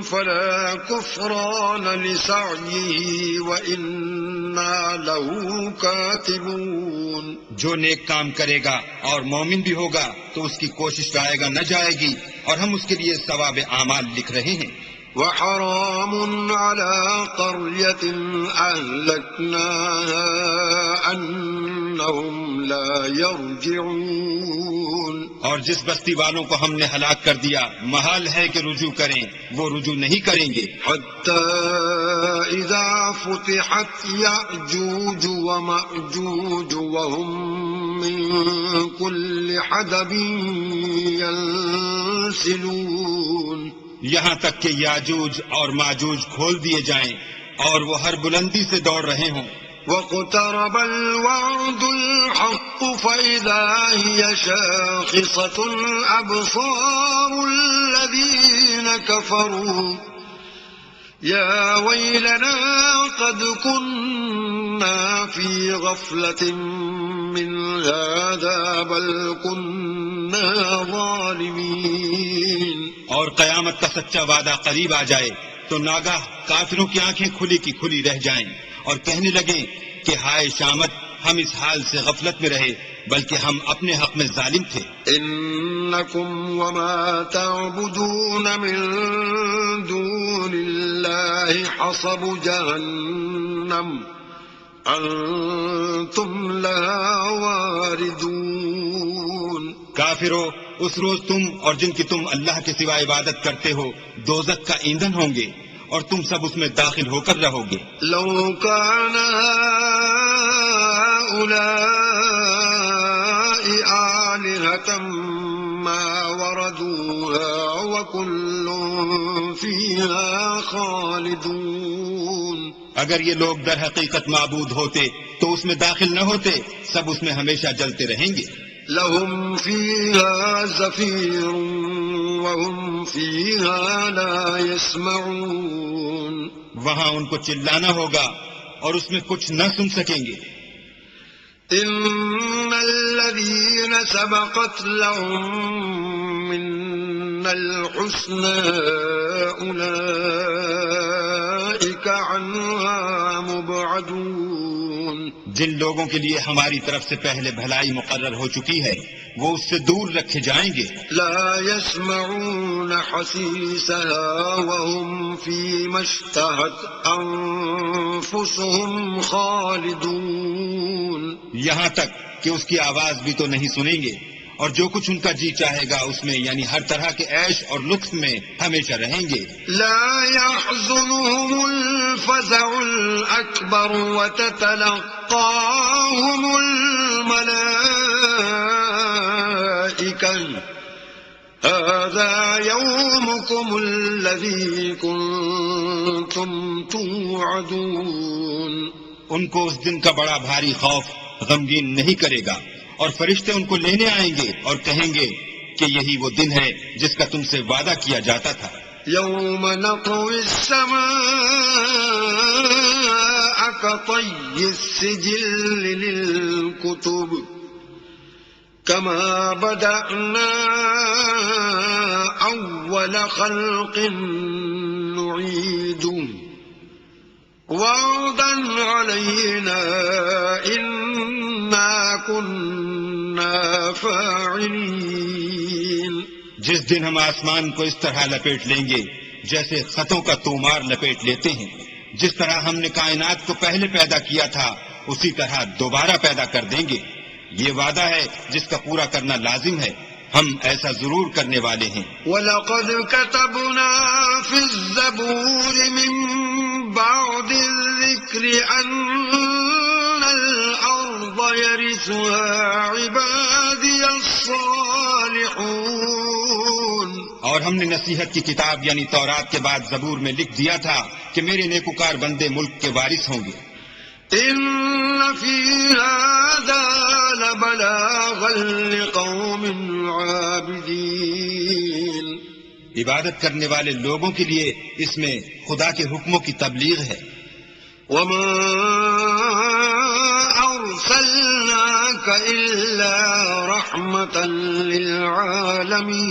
فلا كفران لسعيه وإنا له كاتبون. جو نیک کام کرے گا اور مومن بھی ہوگا تو اس کی کوشش جائے گا نہ جائے گی، اور ہم اس کے لیے ثواب اعمال لکھ رہے ہیں. وحرام على قرية أهلكناها أنهم لا يرجعون. اور جس بستی والوں کو ہم نے ہلاک کر دیا محال ہے کہ رجوع کریں، وہ رجوع نہیں کریں گے. حتى إذا فتحت يأجوج ومأجوج وهم من كل حدب ينسلون. یہاں تک کہ یاجوج اور ماجوج کھول دیے جائیں اور وہ ہر بلندی سے دوڑ رہے ہوں. واقترب الوعد الحق فإذا هي شاخصة أبصار الذين كفروا يا ويلنا قد كنا في غفلة من هذا بل كنا ظالمين. اور قیامت کا سچا وعدہ قریب آ جائے تو ناگاہ کافروں کی آنکھیں کھلی کی کھلی رہ جائیں اور کہنے لگیں کہ ہائے شامت، ہم اس حال سے غفلت میں رہے بلکہ ہم اپنے حق میں ظالم تھے. انکم وما تعبدون من دون اللہ حصب جہنم انتم لها واردون. کافرو، اس روز تم اور جن کی تم اللہ کے سوا عبادت کرتے ہو دوزخ کا ایندھن ہوں گے اور تم سب اس میں داخل ہو کر رہو گے. لو كان هؤلاء آلهة ما وردوها وكل فيها خالدون. اگر یہ لوگ در حقیقت معبود ہوتے تو اس میں داخل نہ ہوتے، سب اس میں ہمیشہ جلتے رہیں گے. لهم فيها زفير وهم فيها لا يسمعون. وہاں ان کو چلانا ہوگا اور اس میں کچھ نہ سن سکیں گے. إن الذين سبقت لهم من الحسنى أولئك عنها مبعدون. جن لوگوں کے لیے ہماری طرف سے پہلے بھلائی مقرر ہو چکی ہے وہ اس سے دور رکھے جائیں گے. لا يسمعون حسيسها وهم فيما اشتهت أنفسهم خالدون. یہاں تک کہ اس کی آواز بھی تو نہیں سنیں گے اور جو کچھ ان کا جی چاہے گا اس میں یعنی ہر طرح کے عیش اور لطف میں ہمیشہ رہیں گے. لا يحزنهم الفزع الأكبر وتتلقاهم الملائكة هذا يومكم الذي كنتم توعدون. ان کو اس دن کا بڑا بھاری خوف غمگین نہیں کرے گا اور فرشتے ان کو لینے آئیں گے اور کہیں گے کہ یہی وہ دن ہے جس کا تم سے وعدہ کیا جاتا تھا. يوم نطوي السماء كطي السجل للكتب كما بدأنا أول خلق نعيده وعدا علينا إنا كنا فاعلين. جس دن ہم آسمان کو اس طرح لپیٹ لیں گے جیسے خطوں کا تومار لپیٹ لیتے ہیں، جس طرح ہم نے کائنات کو پہلے پیدا کیا تھا اسی طرح دوبارہ پیدا کر دیں گے. یہ وعدہ ہے جس کا پورا کرنا لازم ہے، ہم ایسا ضرور کرنے والے ہیں. وَلَقَدْ كَتَبْنَا فِي الزَّبُورِ مِن بَعْدِ الذِّكْرِ أَنَّ الْأَرْضَ يَرِثُهَا عِبَادِيَ الصَّالِحُونَ. اور ہم نے نصیحت کی کتاب یعنی تورات کے بعد زبور میں لکھ دیا تھا کہ میرے نیکوکار بندے ملک کے وارث ہوں گے. إِنَّ فِي هَذَا لَبَلَاغًا لِقَوْمٍ عَابِدِينَ. عبادت کرنے والے لوگوں کے لیے اس میں خدا کے حکموں کی تبلیغ ہے. وَمَا أَرْسَلْنَاكَ إِلَّا رَحْمَةً لِلْعَالَمِينَ.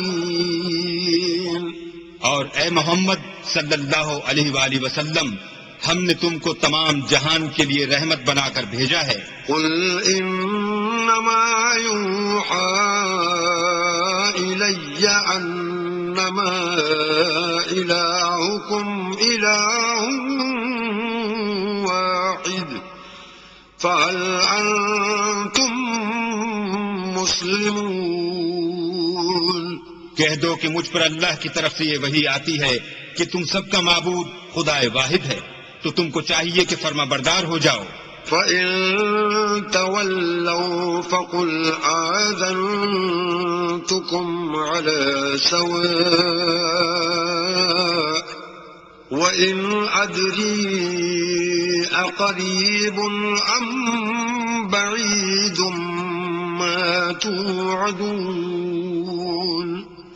اور اے محمد صلی اللہ علیہ وآلہ وسلم، ہم نے تم کو تمام جہان کے لیے رحمت بنا کر بھیجا ہے. قُلْ إِنَّمَا يُوحَى إِلَيَّ أَنَّمَا إِلَٰهُكُمْ إِلَٰهٌ واحد فَهَلْ أَنتُم مُّسْلِمُونَ. کہہ دو کہ مجھ پر اللہ کی طرف سے یہ وحی آتی ہے کہ تم سب کا معبود خدا واحد ہے، تو تم کو چاہیے کہ فرما بردار ہو جاؤ. فَإِن تَوَلَّوْا فَقُلْ آذَنتُكُمْ عَلَى سَوَاءٍ وَإِنْ أَدْرِي أَقَرِيبٌ أَمْ بَعِيدٌ مَا تُوعَدُونَ.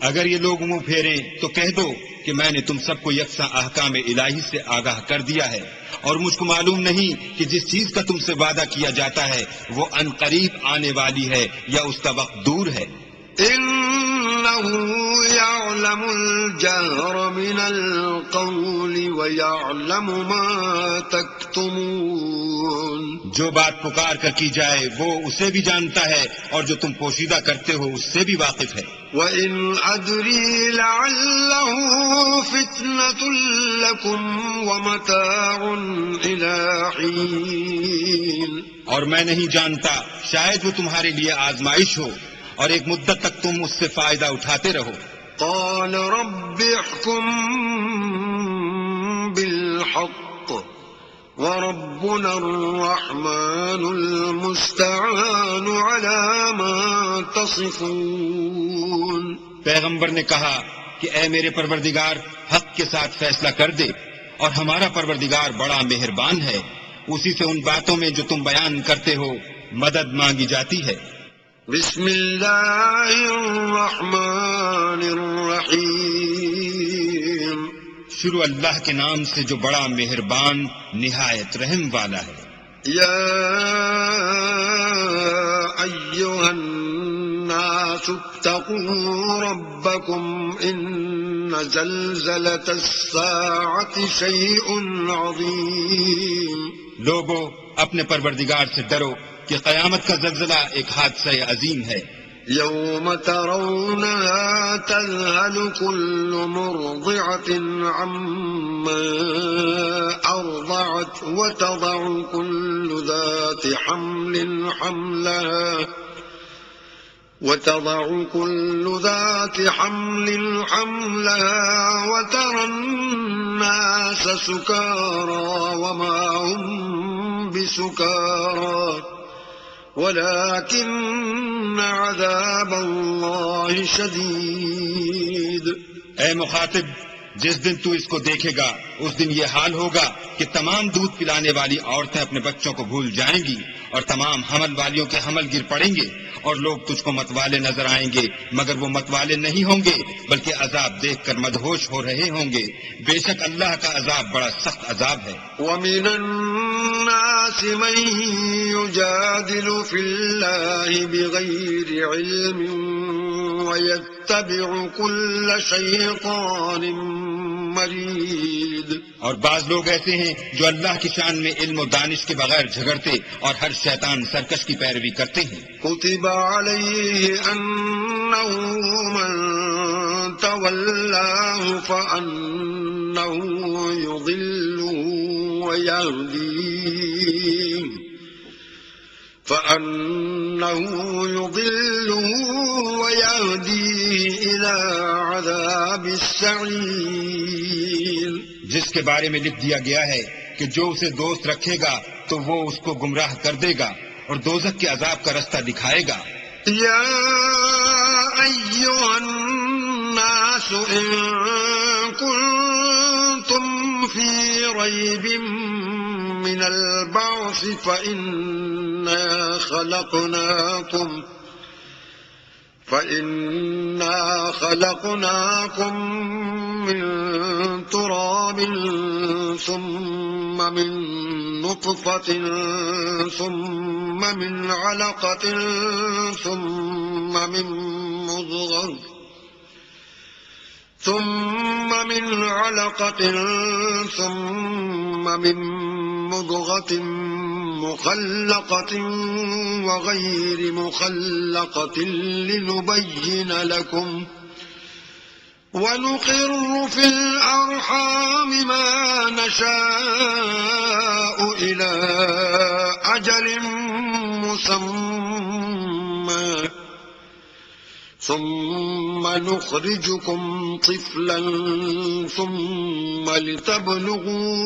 اگر یہ لوگ منہ پھیریں تو کہہ دو کہ میں نے تم سب کو یکساں احکام الہی سے آگاہ کر دیا ہے، اور مجھ کو معلوم نہیں کہ جس چیز کا تم سے وعدہ کیا جاتا ہے وہ ان قریب آنے والی ہے یا اس کا وقت دور ہے. إِنَّهُ يَعْلَمُ الْجَهْرَ مِنَ الْقَوْلِ وَيَعْلَمُ مَا تَكْتُمُونَ. جو بات پکار کر کی جائے وہ اسے بھی جانتا ہے اور جو تم پوشیدہ کرتے ہو اس سے بھی واقف ہے. وَإِنْ أَدْرِي لَعَلَّهُ فِتْنَةٌ لَكُمْ وَمَتَاعٌ إِلَى حِينٍ. اور میں نہیں جانتا، شاید وہ تمہارے لیے آزمائش ہو اور ایک مدت تک تم اس سے فائدہ اٹھاتے رہو. قَالَ رَبِّ احْكُم بِالْحَقِّ وَرَبُّنَا الرَّحْمَنُ الْمُسْتَعَانُ عَلَى مَا تَصِفُونَ. پیغمبر نے کہا کہ اے میرے پروردگار، حق کے ساتھ فیصلہ کر دے، اور ہمارا پروردگار بڑا مہربان ہے، اسی سے ان باتوں میں جو تم بیان کرتے ہو مدد مانگی جاتی ہے. بسم اللہ الرحمن الرحیم. شروع اللہ کے نام سے جو بڑا مہربان نہایت رحم والا ہے. یا ایھا الناس اتقوا ربکم ان زلزلۃ الساعۃ شیء عظیم. لوگو اپنے پروردگار سے ڈرو کہ قیامت کا زلزلہ ایک حادثہ عظیم ہے. یوم ترونها تذهل كل مرضعة عما أرضعت وتضع كل ذات حمل حملها وترى الناس سكارى وما هم بسكارى ولكن عذاب الله شديد. اے مخاطب، جس دن تو اس کو دیکھے گا اس دن یہ حال ہوگا کہ تمام دودھ پلانے والی عورتیں اپنے بچوں کو بھول جائیں گی اور تمام حمل والیوں کے حمل گر پڑیں گے، اور لوگ تجھ کو متوالے نظر آئیں گے مگر وہ متوالے نہیں ہوں گے بلکہ عذاب دیکھ کر مدہوش ہو رہے ہوں گے. بے شک اللہ کا عذاب بڑا سخت عذاب ہے. وَمِنَ النَّاسِ مَن يُجَادِلُ فِي اللَّهِ بِغَيْرِ عِلْمٍ وَيَتَّبِعُ كُلَّ شَيْطَانٍ مَرِيدٍ. اور بعض لوگ ایسے ہیں جو اللہ کی شان میں علم و دانش کے بغیر جھگڑتے اور ہر شیطان سرکش کی پیروی کرتے ہیں. كُتِبَ عَلَيْهِ أَنَّهُ مَن تَوَلَّاهُ فَأَنَّهُ يُضِلُّهُ وَيَهْدِيهِ السعير جس کے بارے میں لکھ دیا گیا ہے کہ جو اسے دوست رکھے گا تو وہ اس کو گمراہ کر دے گا اور دوزخ کے عذاب کا رستہ دکھائے گا۔ يا أيها الناس إن كنتم في ريب من البعث فإنا خلقناكم من تراب ثم من نطفة ثم من علقة ثم من مضغة مخلقة وغير مخلقة لنبين لكم ونقر في الأرحام ما نشاء إلى أجل مسمى ثم نخرجكم طفلا ثم لتبلغوا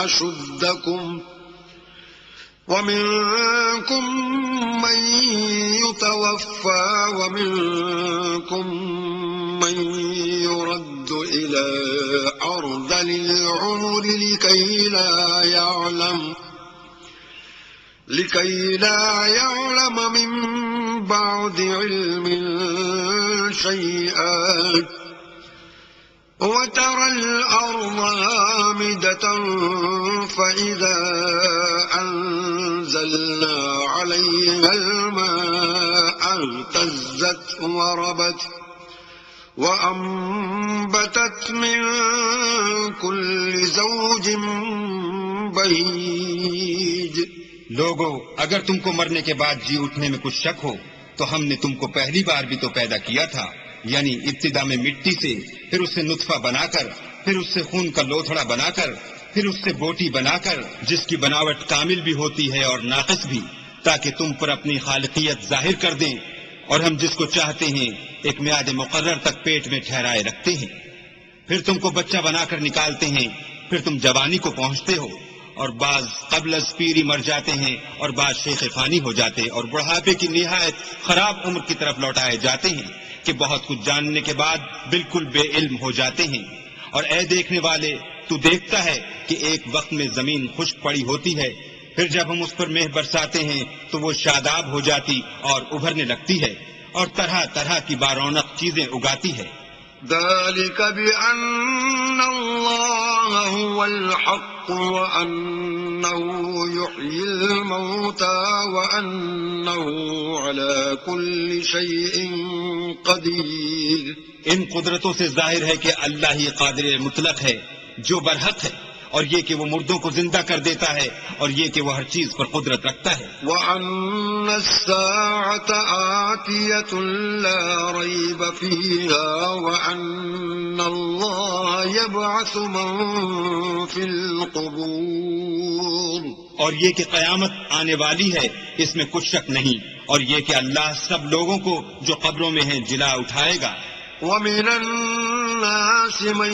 أشدكم ومنكم من يتوفى ومنكم من يرد إلى أرذل العمر لكي لا يعلم من بعد علم شيئا وترى الأرض هامدة فإذا أنزلنا عليها الماء اهتزت وربت وأنبتت من كل زوج بهيج۔ لوگو، اگر تم کو مرنے کے بعد جی اٹھنے میں کچھ شک ہو تو ہم نے تم کو پہلی بار بھی تو پیدا کیا تھا، یعنی ابتدا میں مٹی سے، پھر اس سے نطفہ بنا کر، پھر اس سے خون کا لوتھڑا بنا کر، پھر اس سے بوٹی بنا کر، جس کی بناوٹ کامل بھی ہوتی ہے اور ناقص بھی، تاکہ تم پر اپنی خالقیت ظاہر کر دیں، اور ہم جس کو چاہتے ہیں ایک میعاد مقرر تک پیٹ میں ٹھہرائے رکھتے ہیں، پھر تم کو بچہ بنا کر نکالتے ہیں، پھر تم جوانی کو پہنچتے ہو، اور بعض قبل از پیری مر جاتے ہیں اور بعض شیخ فانی ہو جاتے اور بڑھاپے کی نہایت خراب عمر کی طرف لوٹائے جاتے ہیں کہ بہت کچھ جاننے کے بعد بالکل بے علم ہو جاتے ہیں۔ اور اے دیکھنے والے، تو دیکھتا ہے کہ ایک وقت میں زمین خشک پڑی ہوتی ہے، پھر جب ہم اس پر مہ برساتے ہیں تو وہ شاداب ہو جاتی اور ابھرنے لگتی ہے اور طرح طرح کی بارونق چیزیں اگاتی ہے۔ ذلك بأن الله هو الحق وأنه يحيي الموتى وأنه على كل شيء قدير۔ ان قدرتوں سے ظاہر ہے کہ اللہ ہی قادر مطلق ہے جو برحق ہے، اور یہ کہ وہ مردوں کو زندہ کر دیتا ہے، اور یہ کہ وہ ہر چیز پر قدرت رکھتا ہے۔ وَأَنَّ السَّاعَةَ آتِيَةٌ لَا رَيْبَ فِيهَا وَأَنَّ اللَّهَ يَبْعَثُ مَن فِي الْقُبُورِ۔ اور یہ کہ قیامت آنے والی ہے، اس میں کچھ شک نہیں، اور یہ کہ اللہ سب لوگوں کو جو قبروں میں ہیں جلا اٹھائے گا۔ وَمِنَ النَّاسِ مَن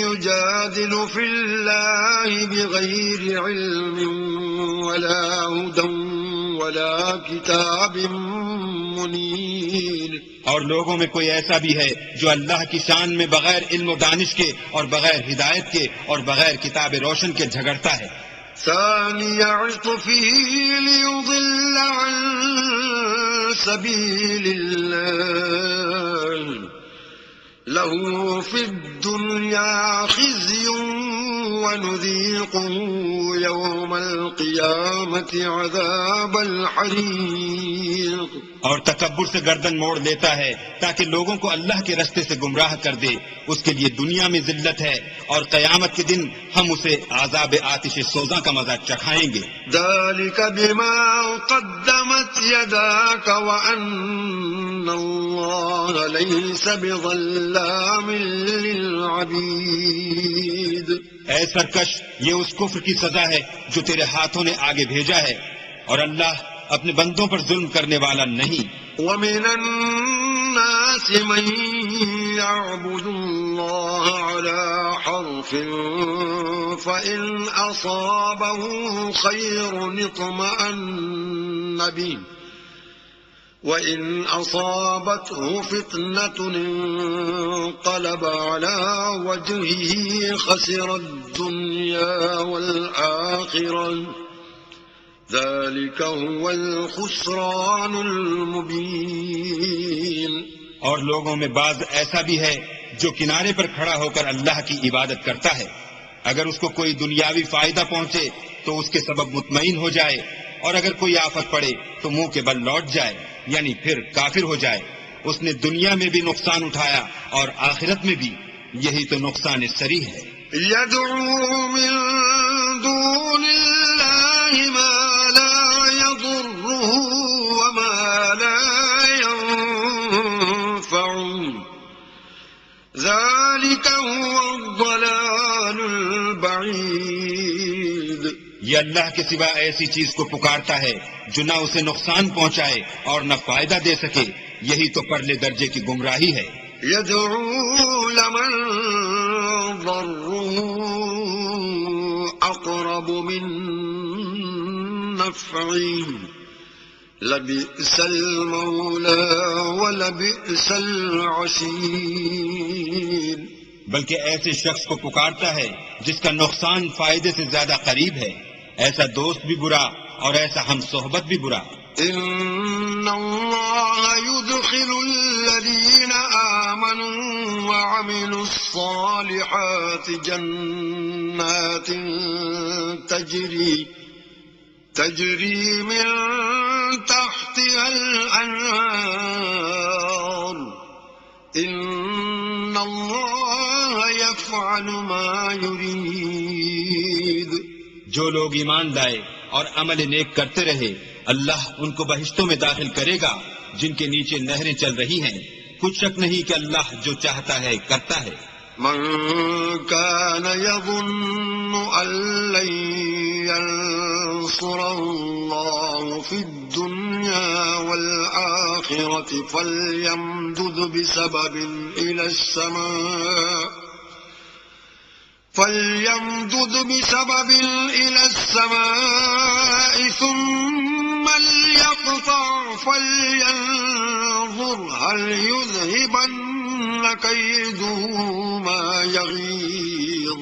يُجَادِلُ فِي اللَّهِ بِغَيْرِ عِلْمٍ وَلَا هُدًى وَلَا كِتَابٍ مُنِيرٍ۔ اور لوگوں میں کوئی ایسا بھی ہے جو اللہ کی شان میں بغیر علم و دانش کے اور بغیر ہدایت کے اور بغیر کتاب روشن کے جھگڑتا ہے۔ ثاني عطفه ليضل عن سبيل الله له في الدنيا خزي ونذيقه يوم القيامة عذاب الحريق۔ اور تکبر سے گردن موڑ لیتا ہے تاکہ لوگوں کو اللہ کے رستے سے گمراہ کر دے، اس کے لیے دنیا میں ذلت ہے، اور قیامت کے دن ہم اسے عذاب آتش سوزاں کا مزہ چکھائیں گے۔ ذلك بما قدمت يداك وأن الله ليس بظلام للعبيد۔ اے سرکش، یہ اس کفر کی سزا ہے جو تیرے ہاتھوں نے آگے بھیجا ہے، اور اللہ اپنے بندوں پر ظلم کرنے والا نہیں۔ وَمِنَ النَّاسِ مَن يعبدوا الله على حرف فإن أصابه خير اطمأن به وإن أصابته فتنة انقلب على وجهه خسر الدنيا والآخرة ذلك هو الخسران المبين. اور لوگوں میں بعض ایسا بھی ہے جو کنارے پر کھڑا ہو کر اللہ کی عبادت کرتا ہے، اگر اس کو کوئی دنیاوی فائدہ پہنچے تو اس کے سبب مطمئن ہو جائے، اور اگر کوئی آفت پڑے تو منہ کے بل لوٹ جائے، یعنی پھر کافر ہو جائے. اس نے دنیا میں بھی نقصان اٹھایا اور آخرت میں بھی، یہی تو نقصان سری ہے. يدعو من دون الله ما لا يضره وما لا ينفعه ذلك هو الضلال البعيد. یہ اللہ کے سوا ایسی چیز کو پکارتا ہے جو نہ اسے نقصان پہنچائے اور نہ فائدہ دے سکے، یہی تو پرلے درجے کی گمراہی ہے. يدعو لمن ضره أقرب من نفعه لبئس المولى ولبئس العشير. بلکہ ایسے شخص کو پکارتا ہے جس کا نقصان فائدے سے زیادہ قریب ہے، ایسا دوست بھی برا اور ایسا ہم صحبت بھی برا. إن الله يدخل الذين آمنوا وعملوا الصالحات جنات تجري من تحتها الأنهار إن الله يفعل ما يريد. جو لوگ ایمان لائے اور عمل نیک کرتے رہے، اللہ ان کو بہشتوں میں داخل کرے گا جن کے نیچے نہریں چل رہی ہیں. کچھ شک نہیں کہ اللہ جو چاہتا ہے کرتا ہے. من كان يظن أن لن ينصره الله في الدنيا والآخرة فليمدد بسبب إلى السماء ثم ليقطع فلينظر هل يذهبن كيده ما يغيظ.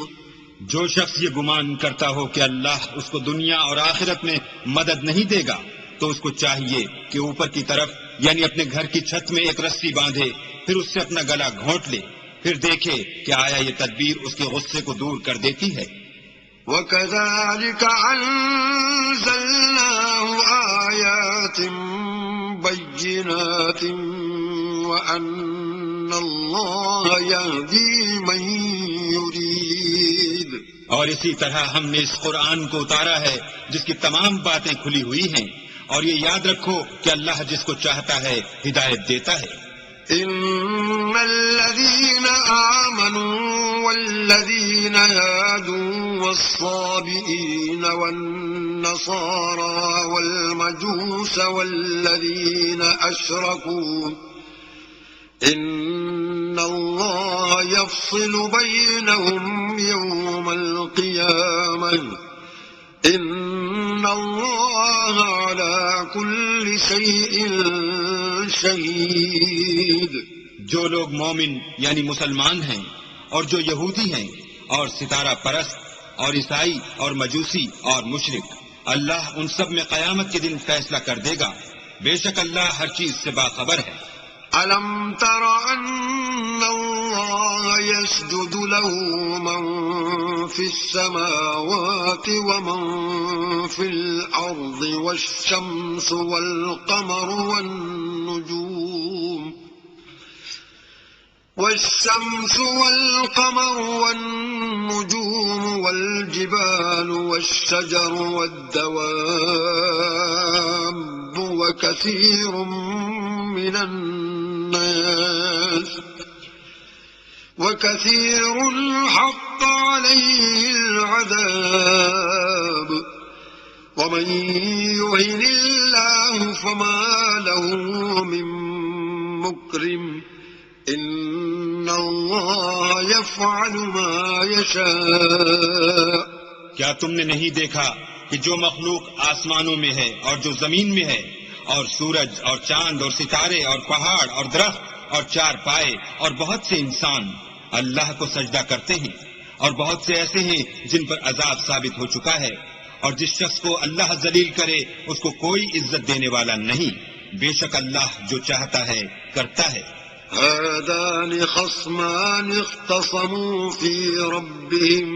جو شخص یہ گمان کرتا ہو کہ اللہ اس کو دنیا اور آخرت میں مدد نہیں دے گا تو اس کو چاہیے کہ اوپر کی طرف یعنی اپنے گھر کی چھت میں ایک رسی باندھے، پھر اس سے اپنا گلا گھونٹ لے، پھر دیکھے کہ آیا یہ تدبیر اس کے غصے کو دور کر دیتی ہے. وَكَذَلِكَ أَنزَلْنَاهُ آيَاتٍ بَيِّنَاتٍ وَأَنَّ اللَّهَ يَهْدِي مَن يُرِيدُ. اور اسی طرح ہم نے اس قرآن کو اتارا ہے جس کی تمام باتیں کھلی ہوئی ہیں، اور یہ یاد رکھو کہ اللہ جس کو چاہتا ہے ہدایت دیتا ہے. إن الذين آمنوا والذين هادوا والصابئين والنصارى والمجوس والذين أشركوا إن الله يفصل بينهم يوم القيامة إن الله على كل شيء شهيد. جو لوگ مومن یعنی مسلمان ہیں اور جو یہودی ہیں اور ستارہ پرست اور عیسائی اور مجوسی اور مشرک، اللہ ان سب میں قیامت کے دن فیصلہ کر دے گا. بے شک اللہ ہر چیز سے باخبر ہے. أَلَمْ تَرَ أَنَّ اللَّهَ يَسْجُدُ لَهُ مَن فِي السَّمَاوَاتِ وَمَن فِي الْأَرْضِ وَالشَّمْسُ وَالْقَمَرُ وَالنُّجُومُ وَالْجِبَالُ وَالشَّجَرُ وَالدَّوَابُّ وَكَثِيرٌ من الناس وكثير حق عليه العذاب ومن يهن الله فما له من مكرم إن الله يفعل ما يشاء کیا تم نے نہیں دیکھا کہ جو مخلوق آسمانوں میں ہے اور جو زمین میں ہے، اور سورج اور چاند اور ستارے اور پہاڑ اور درخت اور چار پائے اور بہت سے انسان اللہ کو سجدہ کرتے ہیں، اور بہت سے ایسے ہیں جن پر عذاب ثابت ہو چکا ہے، اور جس شخص کو اللہ ذلیل کرے اس کو کوئی عزت دینے والا نہیں، بے شک اللہ جو چاہتا ہے کرتا ہے۔ هذان خصمان اختصموا في ربهم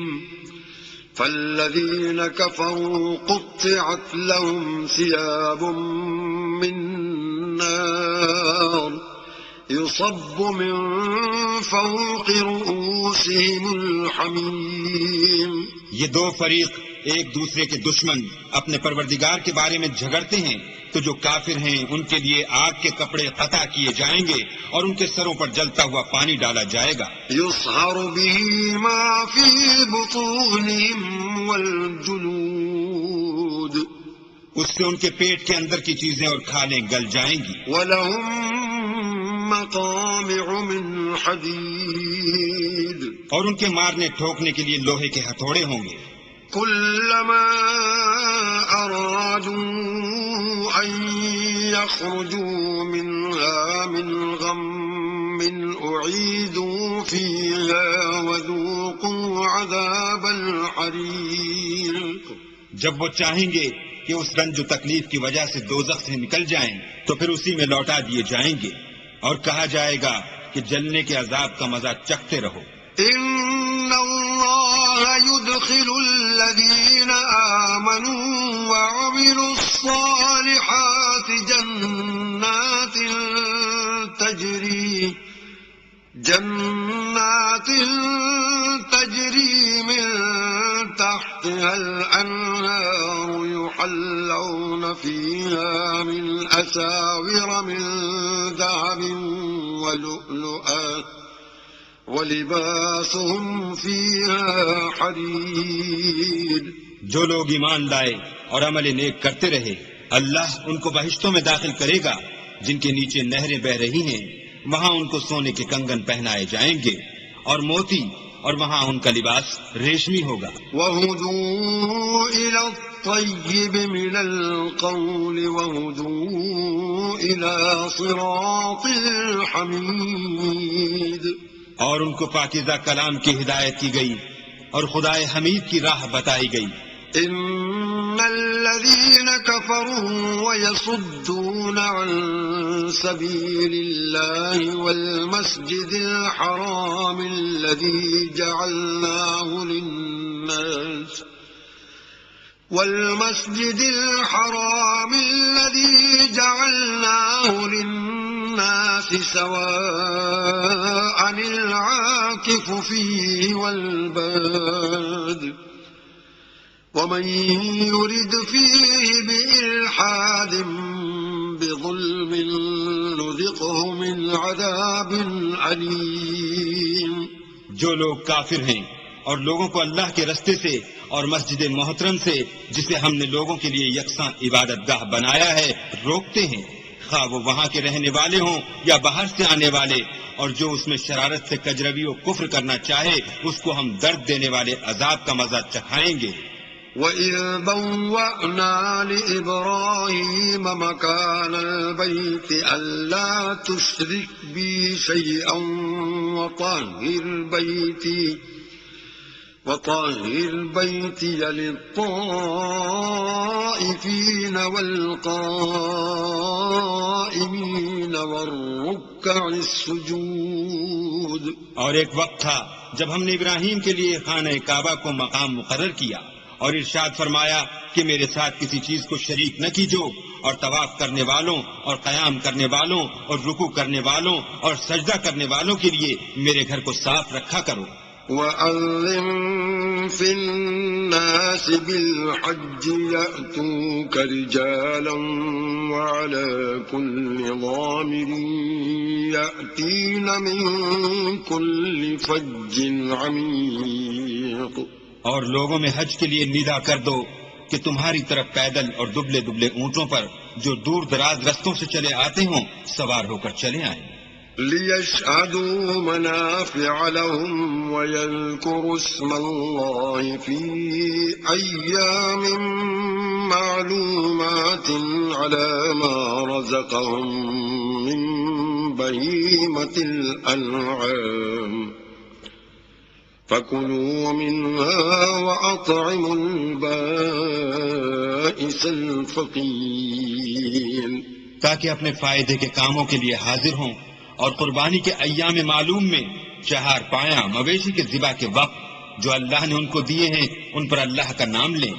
فالذين كفروا قطعت لهم ثياب من نار يصب من فوق رؤوسهم الحميم۔ یہ دو فریق ایک دوسرے کے دشمن اپنے پروردگار کے بارے میں جھگڑتے ہیں، تو جو کافر ہیں ان کے لیے آگ کے کپڑے قطع کیے جائیں گے اور ان کے سروں پر جلتا ہوا پانی ڈالا جائے گا۔ يصهر به ما في بطونهم والجلود اس سے ان کے پیٹ کے اندر کی چیزیں اور کھالیں گل جائیں گی۔ وَلَهُم مَّقَامِعُ مِنْ حَدِيدٍ اور ان کے مارنے ٹھوکنے کے لیے لوہے کے ہتھوڑے ہوں گے۔ كُلَّمَا أَرَادُوا أَن يَخْرُجُوا مِنْهَا مِنْ غَمٍّ أُعِيدُوا فِيهَا وَذُوقُوا عَذَابَ الْحَرِيقِ۔ جب وہ چاہیں گے کہ اس رنج و تکلیف کی وجہ سے دوزخ سے نکل جائیں تو پھر اسی میں لوٹا دیے جائیں گے، اور کہا جائے گا کہ جلنے کے عذاب کا مزہ چکھتے رہو۔ إِنَّ اللَّهَ يُدْخِلُ الَّذِينَ آمَنُوا وَعَمِلُوا الصَّالِحَاتِ جَنَّاتٍ تَجْرِي مِن تَحْتِهَا الْأَنْهَارُ يُحَلَّوْنَ فِيهَا مِنْ أَسَاوِرَ مِن ذَهَبٍ وَلُؤْلُؤًا وَلِبَاسُهُمْ فِيهَا حَرِيرٌ۔ جو لوگ ایمان لائے اور عمل نیک کرتے رہے، اللہ ان کو بہشتوں میں داخل کرے گا جن کے نیچے نہریں بہ رہی ہیں، وہاں ان کو سونے کے کنگن پہنائے جائیں گے اور موتی، اور وہاں ان کا لباس ریشمی ہوگا۔ وَهُدُوا إِلَى الطَّيِّبِ مِنَ الْقَوْلِ وَهُدُوا إِلَى صِرَاطِ الْحَمِيدِ۔ اور ان کو پاکیزہ کلام کی ہدایت کی گئی اور خدائے حمید کی راہ بتائی گئی۔ إِنَّ الَّذِينَ كَفَرُوا وَيَصُدُّونَ عَن سَبِيلِ اللَّهِ وَالْمَسْجِدِ الْحَرَامِ الَّذِي جَعَلْنَاهُ لِلنَّاسِ سَوَاءً الْعَاكِفُ فِيهِ وَالْبَادِ وَمَن يُرِدْ فِيهِ بِإِلْحَادٍ بِظُلْمٍ نُذِقْهُ مِنْ عَذَابٍ أَلِيمٍ۔ جو لوگ کافر ہیں اور لوگوں کو اللہ کے رستے سے اور مسجد محترم سے، جسے ہم نے لوگوں کے لیے یکساں عبادت گاہ بنایا ہے، روکتے ہیں، خواہ وہ وہاں کے رہنے والے ہوں یا باہر سے آنے والے، اور جو اس میں شرارت سے کجروی و کفر کرنا چاہے اس کو ہم درد دینے والے عذاب کا مزہ چکھائیں گے۔ وَإِذْ بَوَّأْنَا لِإِبْرَاهِيمَ مَكَانَ الْبَيْتِ أَلَّا تُشْرِكْ بِي شَيْئًا وَطَهِّرْ بَيْتِيَ لِلطَّائِفِينَ وَالْقَائِمِينَ وَالرُّكَّعِ السُّجُودِ۔ اور ایک وقت تھا جب ہم نے ابراہیم کے لیے خانہ کعبہ کو مقام مقرر کیا اور ارشاد فرمایا کہ میرے ساتھ کسی چیز کو شریک نہ کیجو، اور طواف کرنے والوں اور قیام کرنے والوں اور رکوع کرنے والوں اور سجدہ کرنے والوں کے لیے میرے گھر کو صاف رکھا کرو۔ وَأَذِّن فِي النَّاسِ بِالْحَجِّ يَأْتُوكَ رِجَالًا وَعَلَى كُلِّ ضَامِرٍ يَأْتِينَ مِن كُلِّ فَجٍّ عَمِيقٍ۔ اور لوگوں میں حج کے لیے ندا کر دو کہ تمہاری طرف پیدل اور دبلے دبلے اونٹوں پر جو دور دراز رستوں سے چلے آتے ہوں سوار ہو کر چلے آئیں۔ ليشهدوا منافع لهم ويذكروا اسم الله في أيام معلومات على ما رزقهم من بهيمة الأنعام فكلوا منها وأطعموا البائس الفقير، تاکہ اپنے فائدے کے کاموں کے لیے حاضر ہوں، اور قربانی کے ایام معلوم میں چہار پایا مویشی کے ذبح کے وقت جو اللہ نے ان کو دیے ہیں ان پر اللہ کا نام لیں،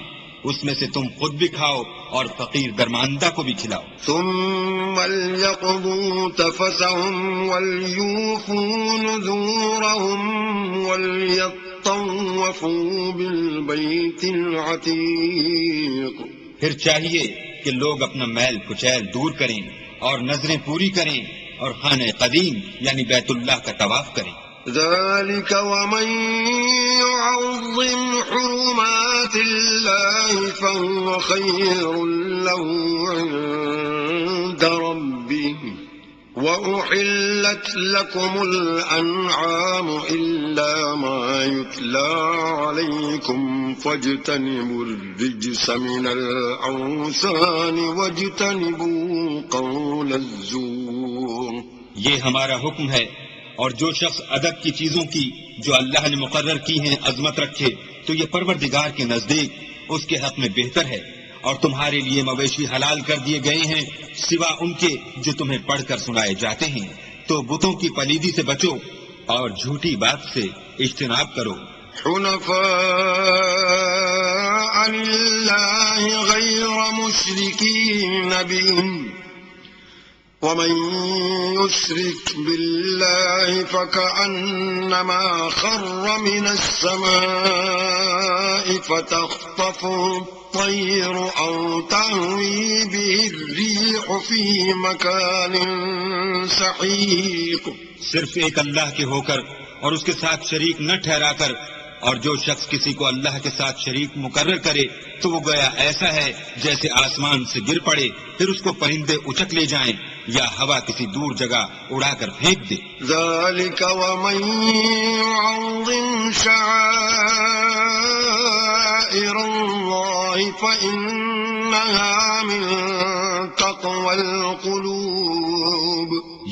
اس میں سے تم خود بھی کھاؤ اور فقیر درماندہ کو بھی کھلاؤ۔ ثم ليقضوا تفثهم وليوفوا نذورهم وليطوفوا بالبيت العتيق، پھر چاہیے کہ لوگ اپنا میل کچیل دور کریں اور نظریں پوری کریں اور خانہ قدیم یعنی بیت اللہ کا طواف کریں۔ ذلك ومن يعظم حرمات الله فهو خير له عند ربه وأحلت لكم الأنعام إلا ما يتلى عليكم فاجتنبوا الرجس من الأوثان واجتنبوا قول الزور۔ یہ ہمارا حکم ہے، اور جو شخص ادب کی چیزوں کی جو اللہ نے مقرر کی ہیں عظمت رکھے تو یہ پروردگار کے نزدیک اس کے حق میں بہتر ہے، اور تمہارے لیے مویشی حلال کر دیے گئے ہیں سوا ان کے جو تمہیں پڑھ کر سنائے جاتے ہیں، تو بتوں کی پلیدی سے بچو اور جھوٹی بات سے اجتناب کرو۔ حنفاء لله غير مشركين به ومن يشرك بالله فكأنما خر من السماء فتخطفه الطير أو تهوي به الريح في مكان سحيق۔ صرف ایک اللہ کے ہو کر اور اس کے ساتھ شریک نہ ٹھہرا کر، اور جو شخص کسی کو اللہ کے ساتھ شریک مقرر کرے تو وہ گویا ایسا ہے جیسے آسمان سے گر پڑے پھر اس کو پرندے اچک لے جائیں یا ہوا کسی دور جگہ اڑا کر پھینک دے۔ ذلك ومن يعظم شعائر الله فإنها من تقوى القلوب۔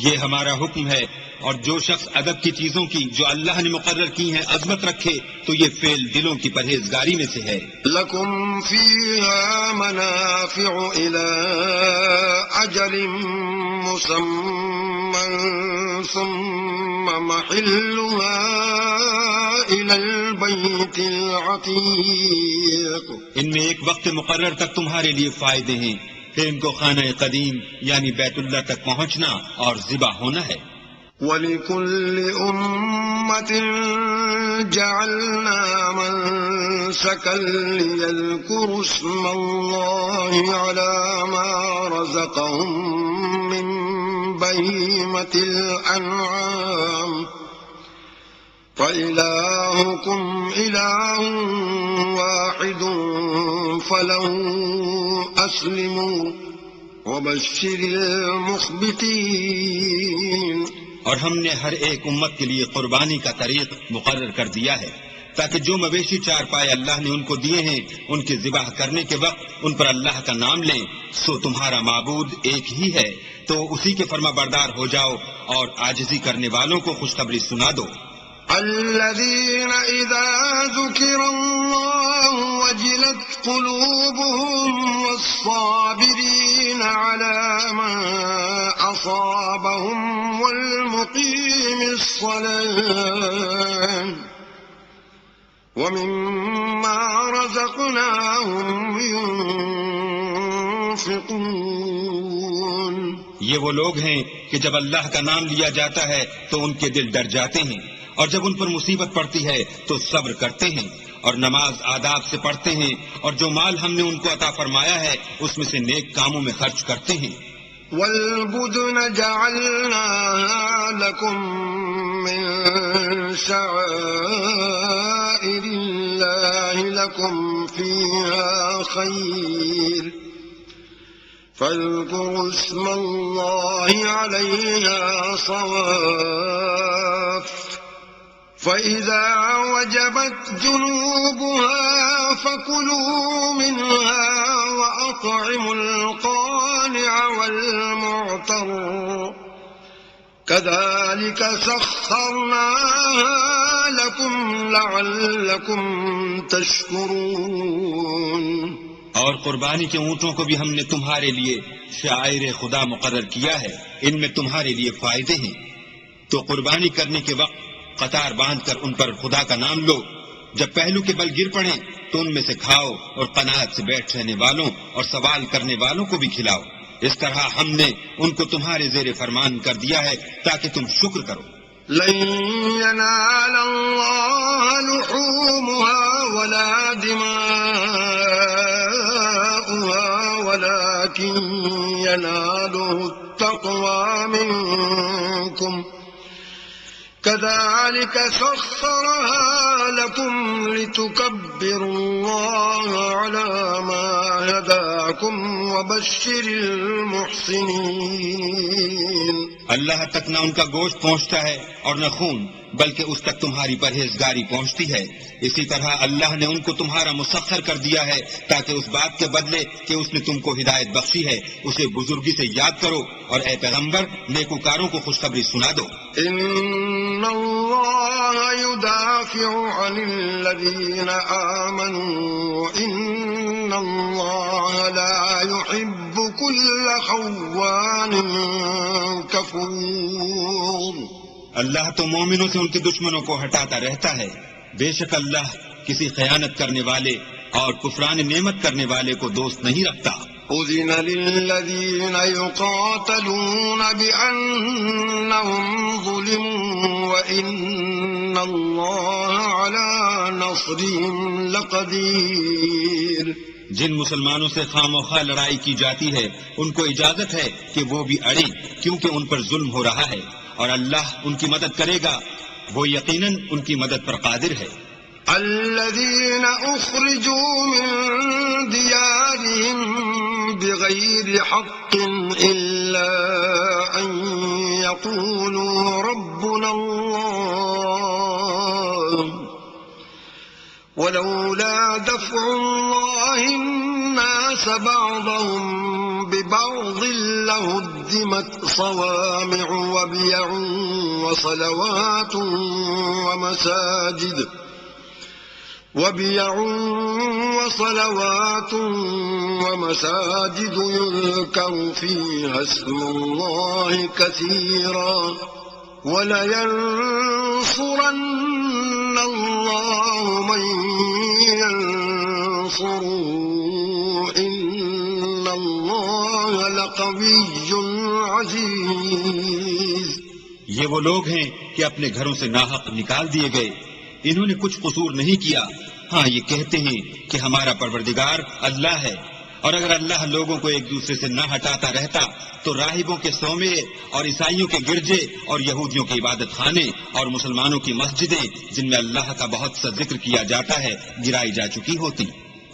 یہ ہمارا حکم ہے، اور جو شخص ادب کی چیزوں کی جو اللہ نے مقرر کی ہیں عظمت رکھے تو یہ فعل دلوں کی پرہیزگاری میں سے ہے۔ لكم فيها منافع إلى أجل مسمى ثم محلها إلى البيت العتيق۔ ان میں ایک وقت مقرر تک تمہارے لیے فائدے ہیں، پھر ان کو خانہ قدیم یعنی بیت اللہ تک پہنچنا اور ذبح ہونا ہے۔ وَلِكُلِّ أُمَّةٍ جَعَلْنَا مَنسَكًا لِيَذْكُرُوا اسْمَ اللَّهِ عَلَى مَا رَزَقَهُم مِّن بَهِيمَةِ الْأَنْعَامِ فَإِلَٰهُكُمْ إِلَٰهٌ وَاحِدٌ فَلَهُ أَسْلِمُوا وَبَشِّرِ الْمُخْبِتِينَ۔ اور ہم نے ہر ایک امت کے لیے قربانی کا طریق مقرر کر دیا ہے تاکہ جو مویشی چار پائے اللہ نے ان کو دیے ہیں ان کے ذبح کرنے کے وقت ان پر اللہ کا نام لیں، سو تمہارا معبود ایک ہی ہے، تو اسی کے فرما بردار ہو جاؤ اور عاجزی کرنے والوں کو خوشخبری سنا دو۔ الذين إذا ذكر الله وجلت قلوبهم والصابرين على ما أصابهم والمقيم الصلاة ومما رزقناهم ينفقون۔ یہ وہ لوگ ہیں کہ جب اللہ کا نام لیا جاتا ہے تو ان کے دل ڈر جاتے ہیں، اور جب ان پر مصیبت پڑتی ہے تو صبر کرتے ہیں اور نماز آداب سے پڑھتے ہیں، اور جو مال ہم نے ان کو عطا فرمایا ہے اس میں سے نیک کاموں میں خرچ کرتے ہیں۔ وَالْبُدُنَ جَعَلْنَاهَا لَكُم مِّن شَعَائِرِ اللَّهِ لَكُمْ فِيهَا خَيْرٌ فاذكروا اسم الله عليها صواف فإذا وجبت جنوبها فكلوا منها وأطعموا القانع والمعتر كذلك سخرناها لكم لعلكم تشكرون۔ اور قربانی کے اونٹوں کو بھی ہم نے تمہارے لیے شعائر خدا مقرر کیا ہے، ان میں تمہارے لیے فائدے ہیں۔ تو قربانی کرنے کے وقت قطار باندھ کر ان پر خدا کا نام لو، جب پہلو کے بل گر پڑیں تو ان میں سے کھاؤ، اور قناعت سے بیٹھ رہنے والوں اور سوال کرنے والوں کو بھی کھلاؤ۔ اس طرح ہم نے ان کو تمہارے زیر فرمان کر دیا ہے تاکہ تم شکر کرو۔ لن ينال الله لحومها ولا دماؤها ولكن يناله التقوى منكم كذلك سخرها لكم لتكبروا الله على ما هداكم وبشر المحسنين۔ اللہ تک نہ ان کا گوشت پہنچتا ہے اور نہ خون، بلکہ اس تک تمہاری پرہیزگاری پہنچتی ہے۔ اسی طرح اللہ نے ان کو تمہارا مسخر کر دیا ہے تاکہ اس بات کے بدلے کہ اس نے تم کو ہدایت بخشی ہے اسے بزرگی سے یاد کرو، اور اے پیغمبر نیکوکاروں کو خوشخبری سنا دو۔ ان اللہ يدافع عن الذین آمنوا ان اللہ لا يحب كل خوان کفور۔ اللہ تو مومنوں سے ان کے دشمنوں کو ہٹاتا رہتا ہے، بے شک اللہ کسی خیانت کرنے والے اور کفران نعمت کرنے والے کو دوست نہیں رکھتا۔ اذن للذین یقاتلون بأنہم ظلموا وإن اللہ علی نصرہم لقدیر۔ جن مسلمانوں سے خواہ لڑائی کی جاتی ہے ان کو اجازت ہے کہ وہ بھی اڑیں، کیونکہ ان پر ظلم ہو رہا ہے، اور اللہ ان کی مدد کرے گا، وہ یقیناً ان کی مدد پر قادر ہے۔ الذين أخرجوا من ديارهم بغير حق إلا أن يقولوا ربنا الله ولولا دفع الله الناس بعضهم ببعض لهدمت صوامع وبيع وصلوات ومساجد يذكر فيها اسم الله كثيرا ولينصرن الله من ينصره إن الله لقوي عزيز۔ یہ وہ لوگ ہیں کہ اپنے گھروں سے ناحق نکال دیے گئے، انہوں نے کچھ قصور نہیں کیا، ہاں یہ کہتے ہیں کہ ہمارا پروردگار اللہ ہے، اور اگر اللہ لوگوں کو ایک دوسرے سے نہ ہٹاتا رہتا تو راہبوں کے صومعے اور عیسائیوں کے گرجے اور یہودیوں کے عبادت خانے اور مسلمانوں کی مسجدیں جن میں اللہ کا بہت سا ذکر کیا جاتا ہے گرائی جا چکی ہوتی۔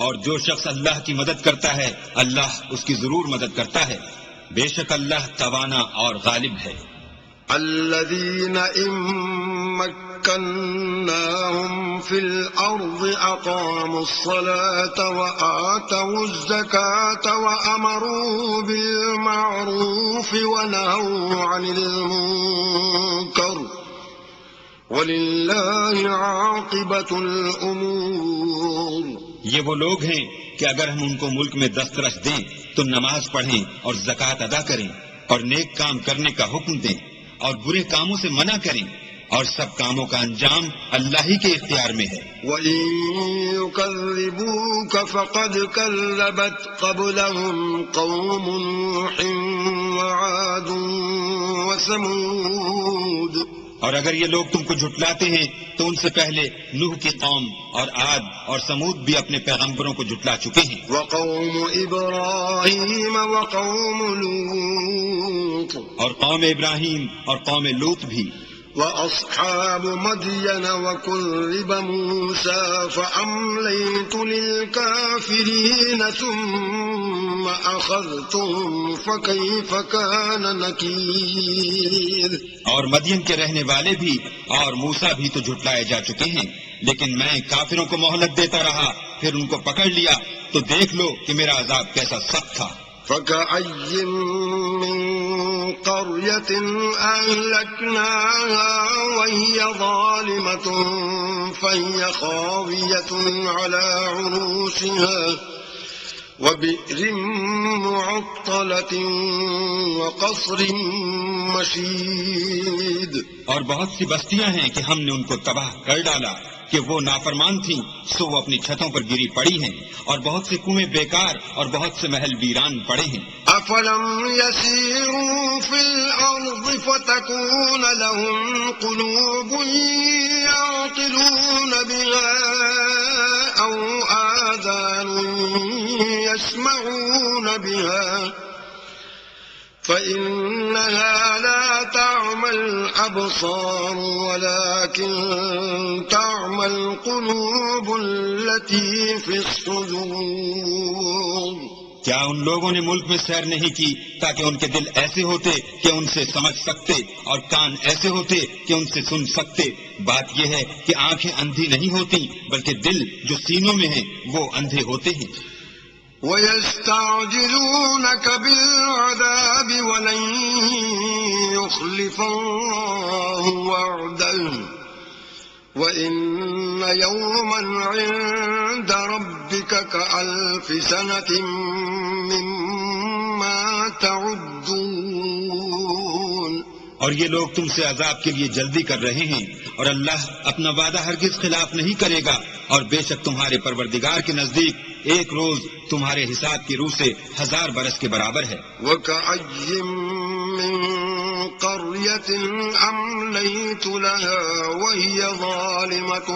اور جو شخص اللہ کی مدد کرتا ہے اللہ اس کی ضرور مدد کرتا ہے، بے شک اللہ توانا اور غالب ہے۔ الذين إن مكناهم في الأرض أقاموا الصلاة وآتوا الزكاة وأمروا بالمعروف ونهوا عن المنكر ولله عاقبة الأمور۔ یہ وہ لوگ ہیں کہ اگر ہم ان کو ملک میں دسترس دیں تو نماز پڑھیں اور زکوٰۃ ادا کریں اور نیک کام کرنے کا حکم دیں اور برے کاموں سے منع کریں، اور سب کاموں کا انجام اللہ ہی کے اختیار میں ہے۔ وَإِن يُكَذِّبُوكَ فَقَدْ كَذَّبَتْ قَبْلَهُمْ قَوْمُ نُوحٍ وَعَادٌ وَثَمُودُ۔ اور اگر یہ لوگ تم کو جھٹلاتے ہیں تو ان سے پہلے نوح کی قوم اور عاد اور سمود بھی اپنے پیغمبروں کو جھٹلا چکے ہیں۔ وَقَوْمُ إِبْرَاهِيمَ وَقَوْمُ لُوطٍ، اور قوم ابراہیم اور قوم لوط بھی۔ وَأَصْحَابُ مَدْيَنَ وَكُذِّبَ مُوسَى فَأَمْلَيْتُ لِلْكَافِرِينَ ثُمَّ أخذتهم فكيف كان نكير اور مدین کے رہنے والے بھی اور موسیٰ بھی تو جھٹلائے جا چکے ہیں، لیکن میں کافروں کو مہلت دیتا رہا، پھر ان کو پکڑ لیا، تو دیکھ لو کہ میرا عذاب کیسا سخت تھا۔ فكأي من قرية أهلكناها وهي ظالمة فهي خاوية على عروشها وبئر معطلة وقصر مشيد۔ اور بہت سی بستیاں ہیں کہ ہم نے ان کو تباہ کر ڈالا کہ وہ نافرمان تھیں، سو وہ اپنی چھتوں پر گری پڑی ہیں، اور بہت سے کنویں بیکار اور بہت سے محل ویران پڑے ہیں۔ أفلم يسيروا في الأرض فتكون لهم قلوب يعقلون بها أو آذان يسمعون بها فإنها لا تعمى الأبصار ولكن تعمى القلوب التي في الصدور۔ کیا ان لوگوں نے ملک میں سیر نہیں کی تاکہ ان کے دل ایسے ہوتے کہ ان سے سمجھ سکتے اور کان ایسے ہوتے کہ ان سے سن سکتے؟ بات یہ ہے کہ آنکھیں اندھی نہیں ہوتی بلکہ دل جو سینوں میں ہیں وہ اندھے ہوتے ہیں۔ وَيَسْتَعْجِلُونَكَ بِالْعَذَابِ وَلَن يُخْلِفَ اللَّهُ وَعْدَهُ وَإِنَّ يَوْمًا عِندَ رَبِّكَ كَأَلْفِ سَنَةٍ مِّمَّا تَعُدُّونَ۔ اور یہ لوگ تم سے عذاب کے لیے جلدی کر رہے ہیں، اور اللہ اپنا وعدہ ہرگز خلاف نہیں کرے گا، اور بے شک تمہارے پروردگار کے نزدیک ایک روز تمہارے حساب کی روح سے 1000 برس کے برابر ہے۔ وَكَأَيٍّ مِّن قَرْيَةٍ أَمْلَيْتُ لَهَا وَهِيَ ظَالِمَةٌ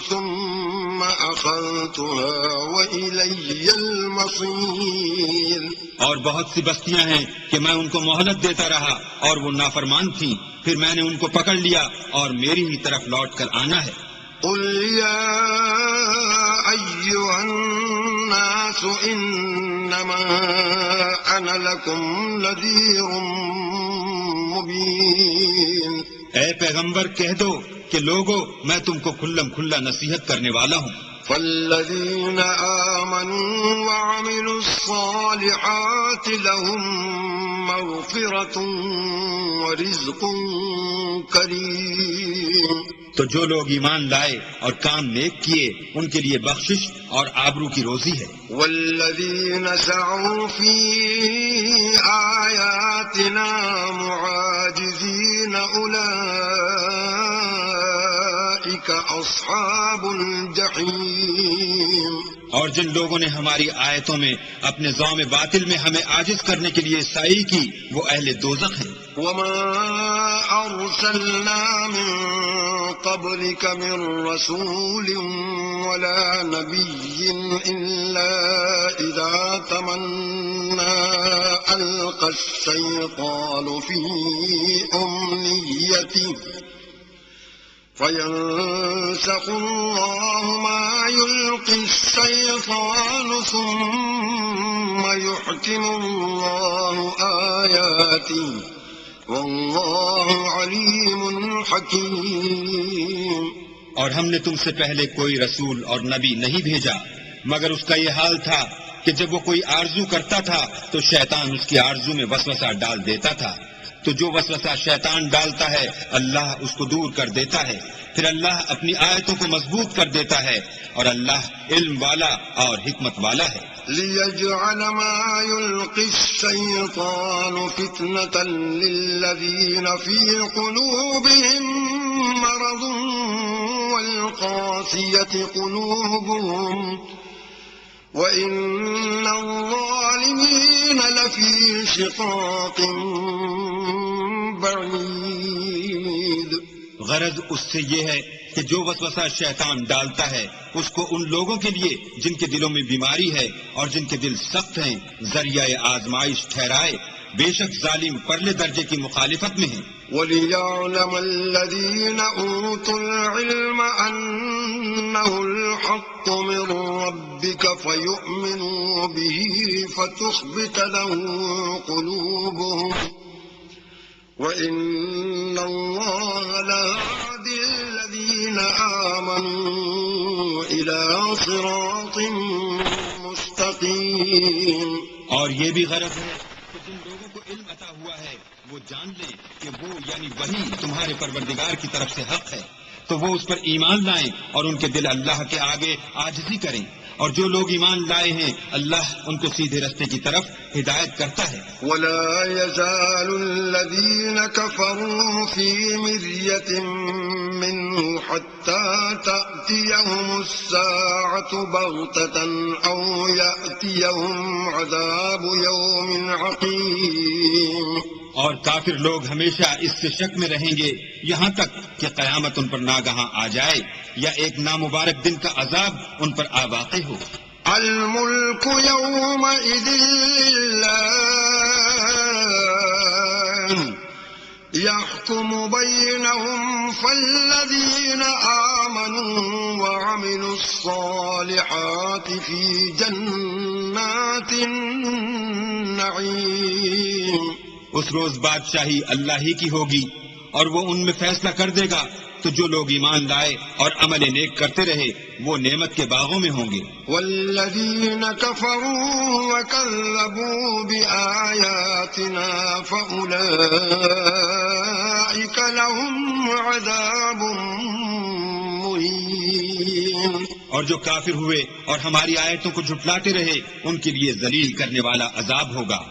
ثُمَّ أَخَذْتُهَا وَإِلَيَّ الْمَصِيرُ۔ اور بہت سی بستیاں ہیں کہ میں ان کو مہلت دیتا رہا اور وہ نافرمان تھیں، پھر میں نے ان کو پکڑ لیا اور میری ہی طرف لوٹ کر آنا ہے۔ قُلْ يَا أَيُّهَا النَّاسُ إِنَّمَا أَنَا لَكُمْ نَذِيرٌ مُبِينٌ۔ اے پیغمبر کہہ دو کہ لوگو میں تم کو کھلم کھلا نصیحت کرنے والا ہوں۔ فَالَّذِينَ آمَنُوا وَعَمِلُوا الصَّالِحَاتِ لَهُم مَّغْفِرَةٌ وَرِزْقٌ كَرِيمٌ۔ تو جو لوگ ایمان لائے اور کام نیک کیے ان کے لیے بخشش اور آبرو کی روزی ہے۔ وَالَّذِينَ سَعُوا فِي آيَاتِنَا مُعَاجِزِينَ أُولَئِكَ أَصْحَابُ الْجَحِيمِ۔ اور جن لوگوں نے ہماری آیتوں میں اپنے ذوم باطل میں ہمیں عاجز کرنے کے لیے سعی کی وہ اہل دوزخ ہیں۔ وَمَا أَرْسَلْنَا مِن قَبْلِكَ مِن رَّسُولٍ وَلَا نَبِيٍّ إِلَّا إِذَا تَمَنَّى أَلْقَى الشَّيْطَانُ فِي أُمْنِيَّتِهِ فَيَنسَخُ اللَّهُ مَا يُلْقِي الشَّيْطَانُ ثُمَّ يُحْكِمُ اللَّهُ آيَاتِهِ وَاللَّهُ عَلِيمٌ حَكِيمٌ۔ اور ہم نے تم سے پہلے کوئی رسول اور نبی نہیں بھیجا مگر اس کا یہ حال تھا کہ جب وہ کوئی آرزو کرتا تھا تو شیطان اس کی آرزو میں وسوسہ ڈال دیتا تھا، تو جو وسوسہ شیطان ڈالتا ہے اللہ اس کو دور کر دیتا ہے، پھر اللہ اپنی آیتوں کو مضبوط کر دیتا ہے، اور اللہ علم والا اور حکمت والا ہے۔ لِيَجْعَلَ مَا يُلْقِي الشَّيْطَانُ فِتْنَةً لِّلَّذِينَ فِي قُلُوبِهِم مَّرَضٌ وَالْقَاسِيَةِ قُلُوبُهُمْ وَإِنَّ الظَّالِمِينَ لَفِي شِقَاقٍ بَعِيدٍ۔ غرض اس سے یہ ہے کہ جو وسوسہ شیطان ڈالتا ہے اس کو ان لوگوں کے لیے جن کے دلوں میں بیماری ہے اور جن کے دل سخت ہیں ذریعہ آزمائش ٹھہرائے، بے شک ظالم پرلے درجے کی مخالفت میں ہیں۔ وَلِيَعْلَمَ الَّذِينَ أُوتُوا الْعِلْمَ أَنَّ أنه الحق من ربك فيؤمنوا به فتخبت له قلوبهم وإن الله لهادي الذين آمنوا إلى صراط مستقيم. اور یہ بھی غرض ہے کہ جن لوگوں کو علم عطا ہوا ہے وہ جان لیں کہ وہ یعنی وہی تمہارے پروردگار کی طرف سے حق ہے، تو وہ اس پر ایمان لائیں اور ان کے دل اللہ کے آگے عاجزی کریں، اور جو لوگ ایمان لائے ہیں اللہ ان کو سیدھے رستے کی طرف ہدایت کرتا ہے. ولا يزال الذين كفروا في مرية منه حتى تأتيهم الساعة بغتة أو يأتيهم عذاب يوم عقيم. اور کافر لوگ ہمیشہ اس سے شک میں رہیں گے یہاں تک کہ قیامت ان پر ناگہاں آ جائے یا ایک نامبارک دن کا عذاب ان پر آ واقع ہو. الملك يومئذ لله يحكم بينهم فالذين آمنوا وعملوا الصالحات في جنات النعيم. اس روز بادشاہی اللہ ہی کی ہوگی اور وہ ان میں فیصلہ کر دے گا، تو جو لوگ ایمان لائے اور عمل نیک کرتے رہے وہ نعمت کے باغوں میں ہوں گے. والذین کفروا وکذبوا بآیاتنا فأولئک لهم عذاب مہین. اور جو کافر ہوئے اور ہماری آیتوں کو جھٹلاتے رہے ان کے لیے ذلیل کرنے والا عذاب ہوگا.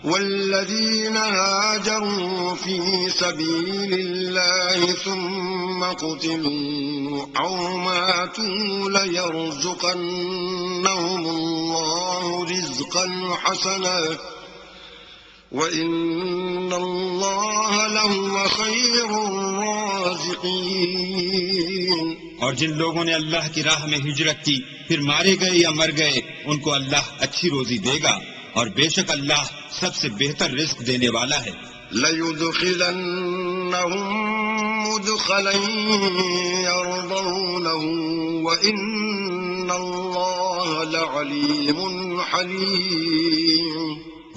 والذين هاجروا في سبيل الله ثم قتلوا أو ماتوا ليرزقنهم الله رزقا حسنا وإن الله لهو خير الرازقين. اور جن لوگوں نے اللہ کی راہ میں ہجرت کی پھر مارے گئے یا مر گئے ان کو اللہ اچھی روزی دے گا، اور بے شک اللہ سب سے بہتر رزق دینے والا ہے. لَيُدْخِلَنَّهُمْ مُدْخَلًا يَرْضَوْنَهُ وَإِنَّ اللَّهَ لَعَلِيمٌ حَلِيمٌ.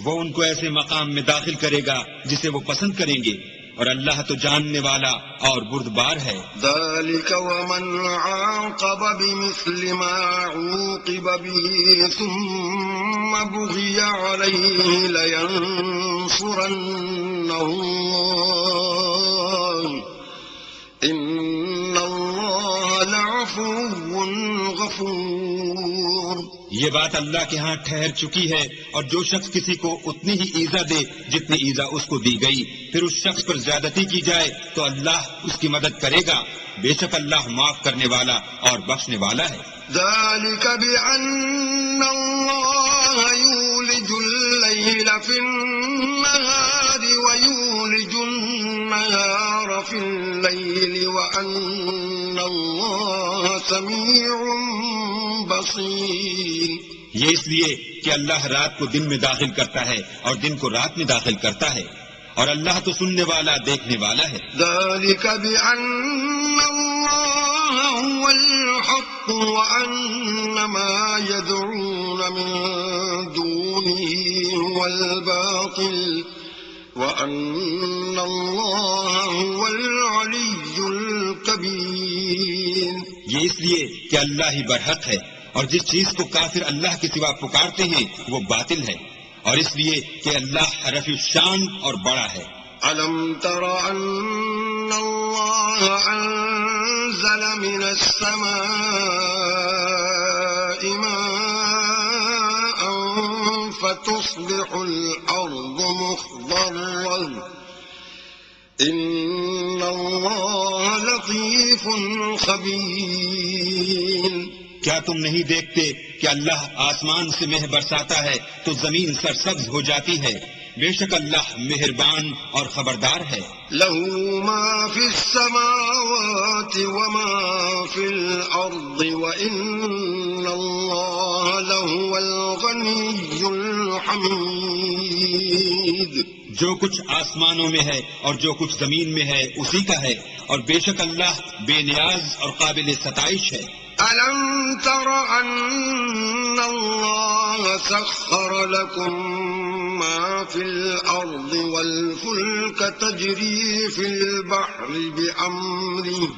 وہ ان کو ایسے مقام میں داخل کرے گا جسے وہ پسند کریں گے، اور اللہ تو جاننے والا اور بردبار ہے. ذَلِكَ وَمَنْ عَاقَبَ بِمِثْلِ مَا عُوقِبَ بِهِ ثُمَّ بُغِيَ عَلَيْهِ لَيَنصُرَنَّهُ اللَّهُ إِنَّ اللَّهَ لَعَفُوٌّ غَفُورٌ. یہ بات اللہ کے ہاں ٹھہر چکی ہے، اور جو شخص کسی کو اتنی ہی ایذا دے جتنی ایذا اس کو دی گئی پھر اس شخص پر زیادتی کی جائے تو اللہ اس کی مدد کرے گا، بے شک اللہ معاف کرنے والا اور بخشنے والا ہے. ذَلِكَ بِأَنَّ اللَّهَ يُولِجُ اللَّيْلَ فِي النَّهَارِ وَيُولِجُ النَّهَارَ فِي اللَّيْلِ وَأَنَّ اللَّهَ سَمِيعٌ بَصِيرٌ. یہ اس لیے کہ اللہ رات کو دن میں داخل کرتا ہے اور دن کو رات میں داخل کرتا ہے، اور اللہ تو سننے والا دیکھنے والا ہے. ذَلِكَ بِأَنَّ اللَّهَ هُوَ الْحَقُّ وَأَنَّ مَا يَدْعُونَ مِن دُونِهِ هُوَ الْبَاطِلُ وَأَنَّ اللَّهَ هُوَ الْعَلِيُّ الْكَبِيرُ. یہ اس لیے کہ اللہ ہی برحق ہے، اور جس چیز کو کافر اللہ کے سوا پکارتے ہیں وہ باطل ہے، اور اس لیے کہ اللہ رفیع الشان اور بڑا ہے. أَلَمْ تَرَ أَنَّ اللَّهَ أَنزَلَ مِنَ السَّمَاءِ مَاءً فَتُصْبِحُ الْأَرْضُ مُخْضَرَّةً إِنَّ اللَّهَ لَطِيفٌ خَبِيرٌ. کیا تم نہیں دیکھتے کہ اللہ آسمان سے مہ برساتا ہے تو زمین سرسبز ہو جاتی ہے، بے شک اللہ مہربان اور خبردار ہے. لَهُ مَا فِي السَّمَاوَاتِ وَمَا فِي الْأَرْضِ وَإِنَّ اللَّهَ لَهُوَ الْغَنِيُّ الْحَمِيدُ. جو کچھ آسمانوں میں ہے اور جو کچھ زمین میں ہے اسی کا ہے، اور بے شک اللہ بے نیاز اور قابل ستائش ہے. ألم تر أن الله سخر لكم ما في الأرض والفلك تجري في البحر بأمره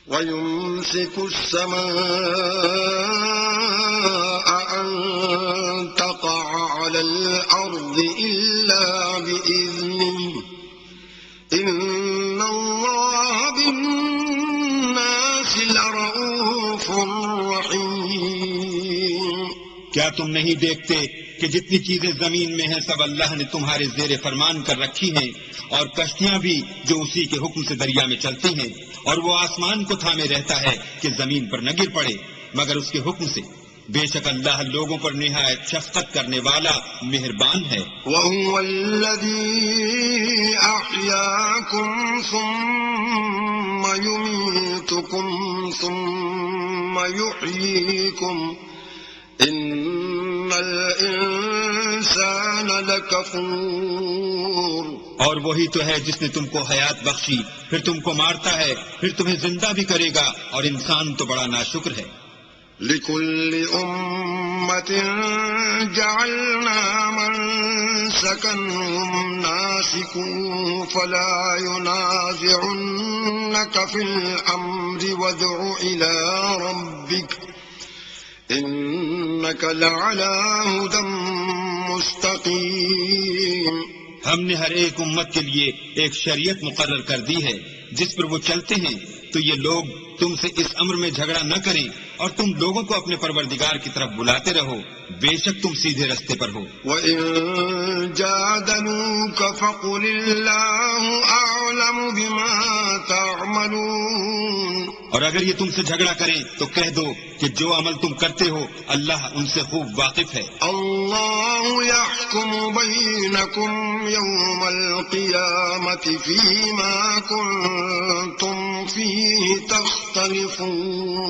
ويمسك السماء أن تقع على الأرض إلا بإذنه إن الله بالناس لرؤوف رحيم. کیا تم نہیں دیکھتے کہ جتنی چیزیں زمین میں ہیں سب اللہ نے تمہارے زیر فرمان کر رکھی ہیں، اور کشتیاں بھی جو اسی کے حکم سے دریا میں چلتی ہیں، اور وہ آسمان کو تھامے رہتا ہے کہ زمین پر نہ گر پڑے مگر اس کے حکم سے. بے شک اللہ لوگوں پر نہایت شفقت کرنے والا مہربان ہے. وَهُوَ الَّذِي أَحْيَاكُمْ ثُمَّ يُمِيتُكُمْ ثُمَّ يُحْيِيكُمْ إِنَّ الْإِنسَانَ لَكَفُورٌ. اور وہی تو ہے جس نے تم کو حیات بخشی، پھر تم کو مارتا ہے، پھر تمہیں زندہ بھی کرے گا، اور انسان تو بڑا ناشکر ہے. لِكُلِّ أُمَّةٍ جَعَلْنَا مَنسَكًا هُمْ نَاسِكُوهُ فَلَا يُنَازِعُنَّكَ فِي الْأَمْرِ وَادْعُ إِلَى رَبِّكَ إِنَّكَ لَعَلَى هُدًى مُسْتَقِيمٍ. ہم نے ہر ایک امت کے لیے ایک شریعت مقرر کر دی ہے جس پر وہ چلتے ہیں، تو یہ لوگ تم سے اس امر میں جھگڑا نہ کریں، اور تم لوگوں کو اپنے پروردگار کی طرف بلاتے رہو، بے شک تم سیدھے رستے پر ہو. وَإِن جَادَلُوكَ فَقُلِ اللَّهُ أَعْلَمُ بِمَا تَعْمَلُونَ. اور اگر یہ تم سے جھگڑا کریں تو کہہ دو کہ جو عمل تم کرتے ہو اللہ ان سے خوب واقف ہے. اللہ يحكم بينكم يوم القيامة فيما كنتم فيه تختلفون.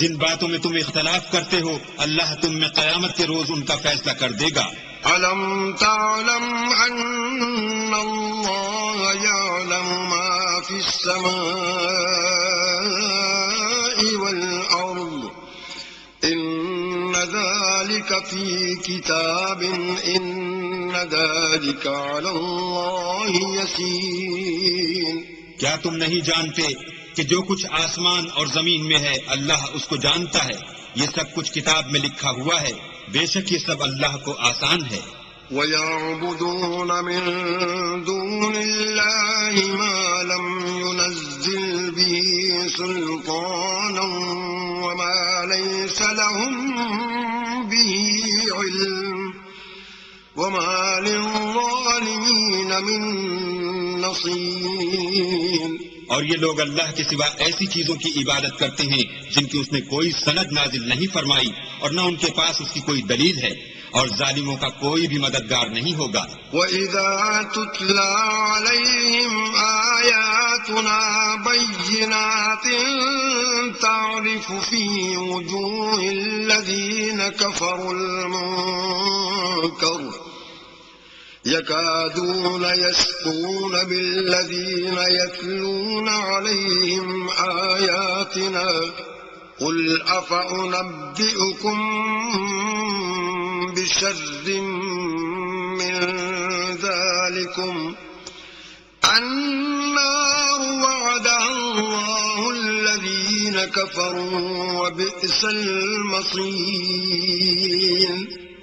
جن باتوں میں تم اختلاف کرتے ہو اللہ تم میں قیامت کے روز ان کا فیصلہ کر دے گا. ألم تعلم أن الله يعلم ما في السماء والأرض إن ذلك في كتاب إن ذلك على الله يسير. کیا تم نہیں جانتے کہ جو کچھ آسمان اور زمین میں ہے اللہ اس کو جانتا ہے، یہ سب کچھ کتاب میں لکھا ہوا ہے، بے شک یہ سب اللہ کو آسان ہے. وَيَعْبُدُونَ مِن دُونِ اللَّهِ مَا لَمْ يُنَزِّلْ بِهِ سُلْطَانًا وَمَا لَيْسَ لَهُم بِهِ عِلْمٌ وَمَا لِلظَّالِمِينَ مِن نَصِيرٍ. اور یہ لوگ اللہ کے سوا ایسی چیزوں کی عبادت کرتے ہیں جن کی اس نے کوئی سند نازل نہیں فرمائی اور نہ ان کے پاس اس کی کوئی دلیل ہے، اور ظالموں کا کوئی بھی مددگار نہیں ہوگا. وَإِذَا تُتْلَى عَلَيْهِمْ آيَاتُنَا بَيِّنَاتٍ تَعْرِفُ فِي وُجُوهِ الَّذِينَ كَفَرُوا الْمُنكَرَ يَكَادُونَ يَسْطُونَ بِالَّذِينَ يَتْلُونَ عَلَيْهِمْ آيَاتِنَا قُلْ أَفَأُنَبِّئُكُم بِشَرٍّ مِّن ذَلِكُمْ النَّارُ وَعَدَهَا اللَّهُ الَّذِينَ كَفَرُوا وَبِئْسَ الْمَصِيرُ.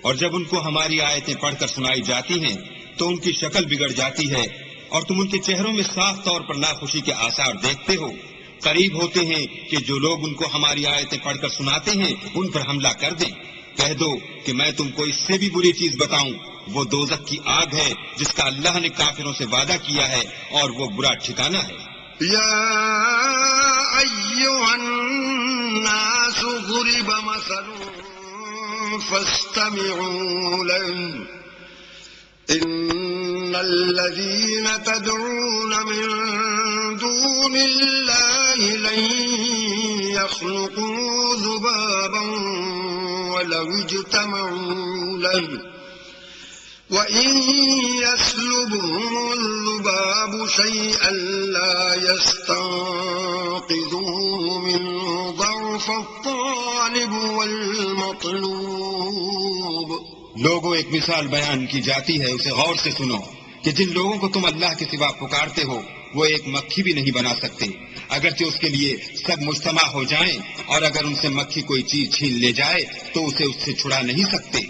اور جب ان کو ہماری آیتیں پڑھ کر سنائی جاتی ہیں تو ان کی شکل بگڑ جاتی ہے اور تم ان کے چہروں میں صاف طور پر ناخوشی کے آثار دیکھتے ہو. قریب ہوتے ہیں کہ جو لوگ ان کو ہماری آیتیں پڑھ کر سناتے ہیں ان پر حملہ کر دیں. کہہ دو کہ میں تم کو اس سے بھی بری چیز بتاؤں، وہ دوزخ کی آگ ہے جس کا اللہ نے کافروں سے وعدہ کیا ہے اور وہ برا ٹھکانہ ہے. یا ایھا الناس ضرب مثل فاستمعوا له إن الذين تدعون من دون الله لن يخلقوا ذبابا ولو اجتمعوا له وَإِن يَسْلُبْهُمُ الذُّبَابُ شَيْئًا لَّا يَسْتَنقِذُوهُ مِنْهُ ضَعْفَ الطَّالِبِ وَالْمَطْلُوبِ. لوگوں ایک مثال بیان کی جاتی ہے، اسے غور سے سنو کہ جن لوگوں کو تم اللہ کے سوا پکارتے ہو وہ ایک مکھی بھی نہیں بنا سکتے، اگرچہ اس کے لیے سب مجتمع ہو جائیں، اور اگر ان سے مکھی کوئی چیز چھین لے جائے تو اسے اس سے چھڑا نہیں سکتے.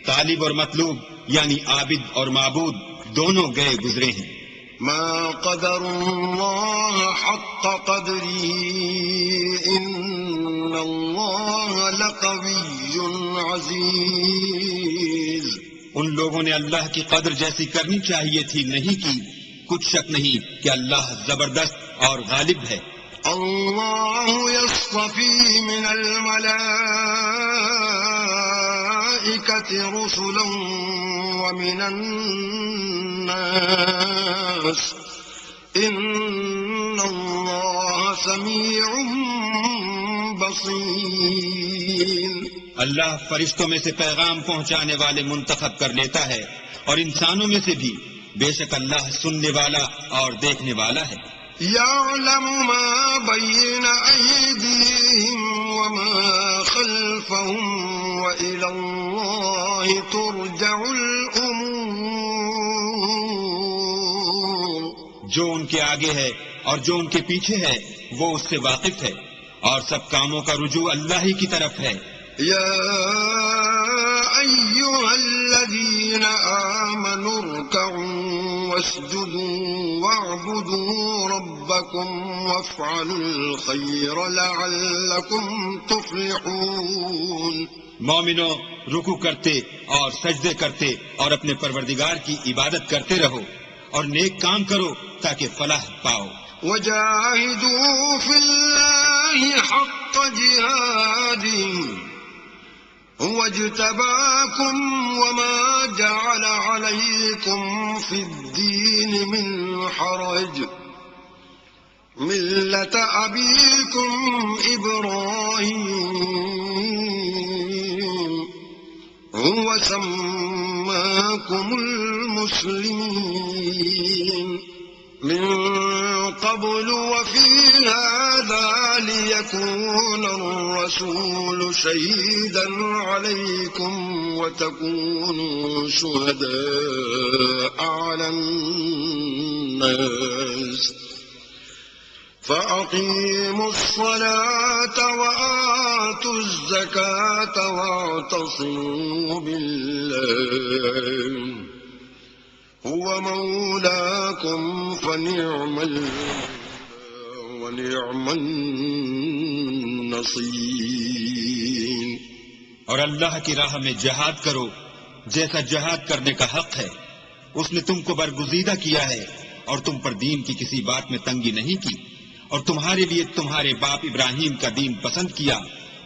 طالب اور مطلوب یعنی عابد اور معبود دونوں گئے گزرے ہیں. ما قدر اللہ حق قدره ان اللہ لقوی عزیز. ان لوگوں نے اللہ کی قدر جیسی کرنی چاہیے تھی نہیں کی. کچھ شک نہیں کہ اللہ زبردست اور غالب ہے. اللہ یصطفی من الملائکۃ رسلا ومن الناس ان اللہ سمیع بصیر. اللہ فرشتوں میں سے پیغام پہنچانے والے منتخب کر لیتا ہے اور انسانوں میں سے بھی. بے شک اللہ سننے والا اور دیکھنے والا ہے. يعلم ما بين أيديهم وما خلفهم وإلى الله ترجع الأمور. جو ان کے آگے ہے اور جو ان کے پیچھے ہے وہ اس سے واقف ہے، اور سب کاموں کا رجوع اللہ ہی کی طرف ہے. يا أيها الذين آمنوا اركعوا واسجدوا واعبدوا ربكم وافعلوا الخير لعلكم تفلحون. مومنو، رکوع کرتے اور سجدے کرتے اور اپنے پروردگار کی عبادت کرتے رہو اور نیک کام کرو تاکہ فلاح پاؤ. وجاهدوا في الله حق جهاده هو اجتباكم وما جعل عليكم في الدين من حرج ملة أبيكم إبراهيم هو سماكم المسلمين من قبل وفي هذا ليكون الرسول شهيدا عليكم وتكونوا شهداء على الناس فأقيموا الصلاة وآتوا الزكاة واعتصموا بالله هو مولاكم فنعم المولى ونعم النصير. اور اللہ کی راہ میں جہاد کرو جیسا جہاد کرنے کا حق ہے. اس نے تم کو برگزیدہ کیا ہے اور تم پر دین کی کسی بات میں تنگی نہیں کی، اور تمہارے لیے تمہارے باپ ابراہیم کا دین پسند کیا.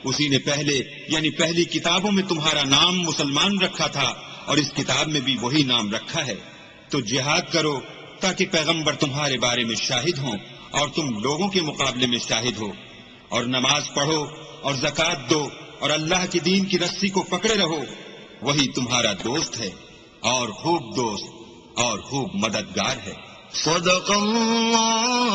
اسی نے پہلے یعنی پہلی کتابوں میں تمہارا نام مسلمان رکھا تھا اور اس کتاب میں بھی وہی نام رکھا ہے. تو جہاد کرو تاکہ پیغمبر تمہارے بارے میں شاہد ہوں اور تم لوگوں کے مقابلے میں شاہد ہو. اور نماز پڑھو اور زکوٰۃ دو اور اللہ کی دین کی رسی کو پکڑے رہو، وہی تمہارا دوست ہے اور خوب دوست اور خوب مددگار ہے. صدق اللہ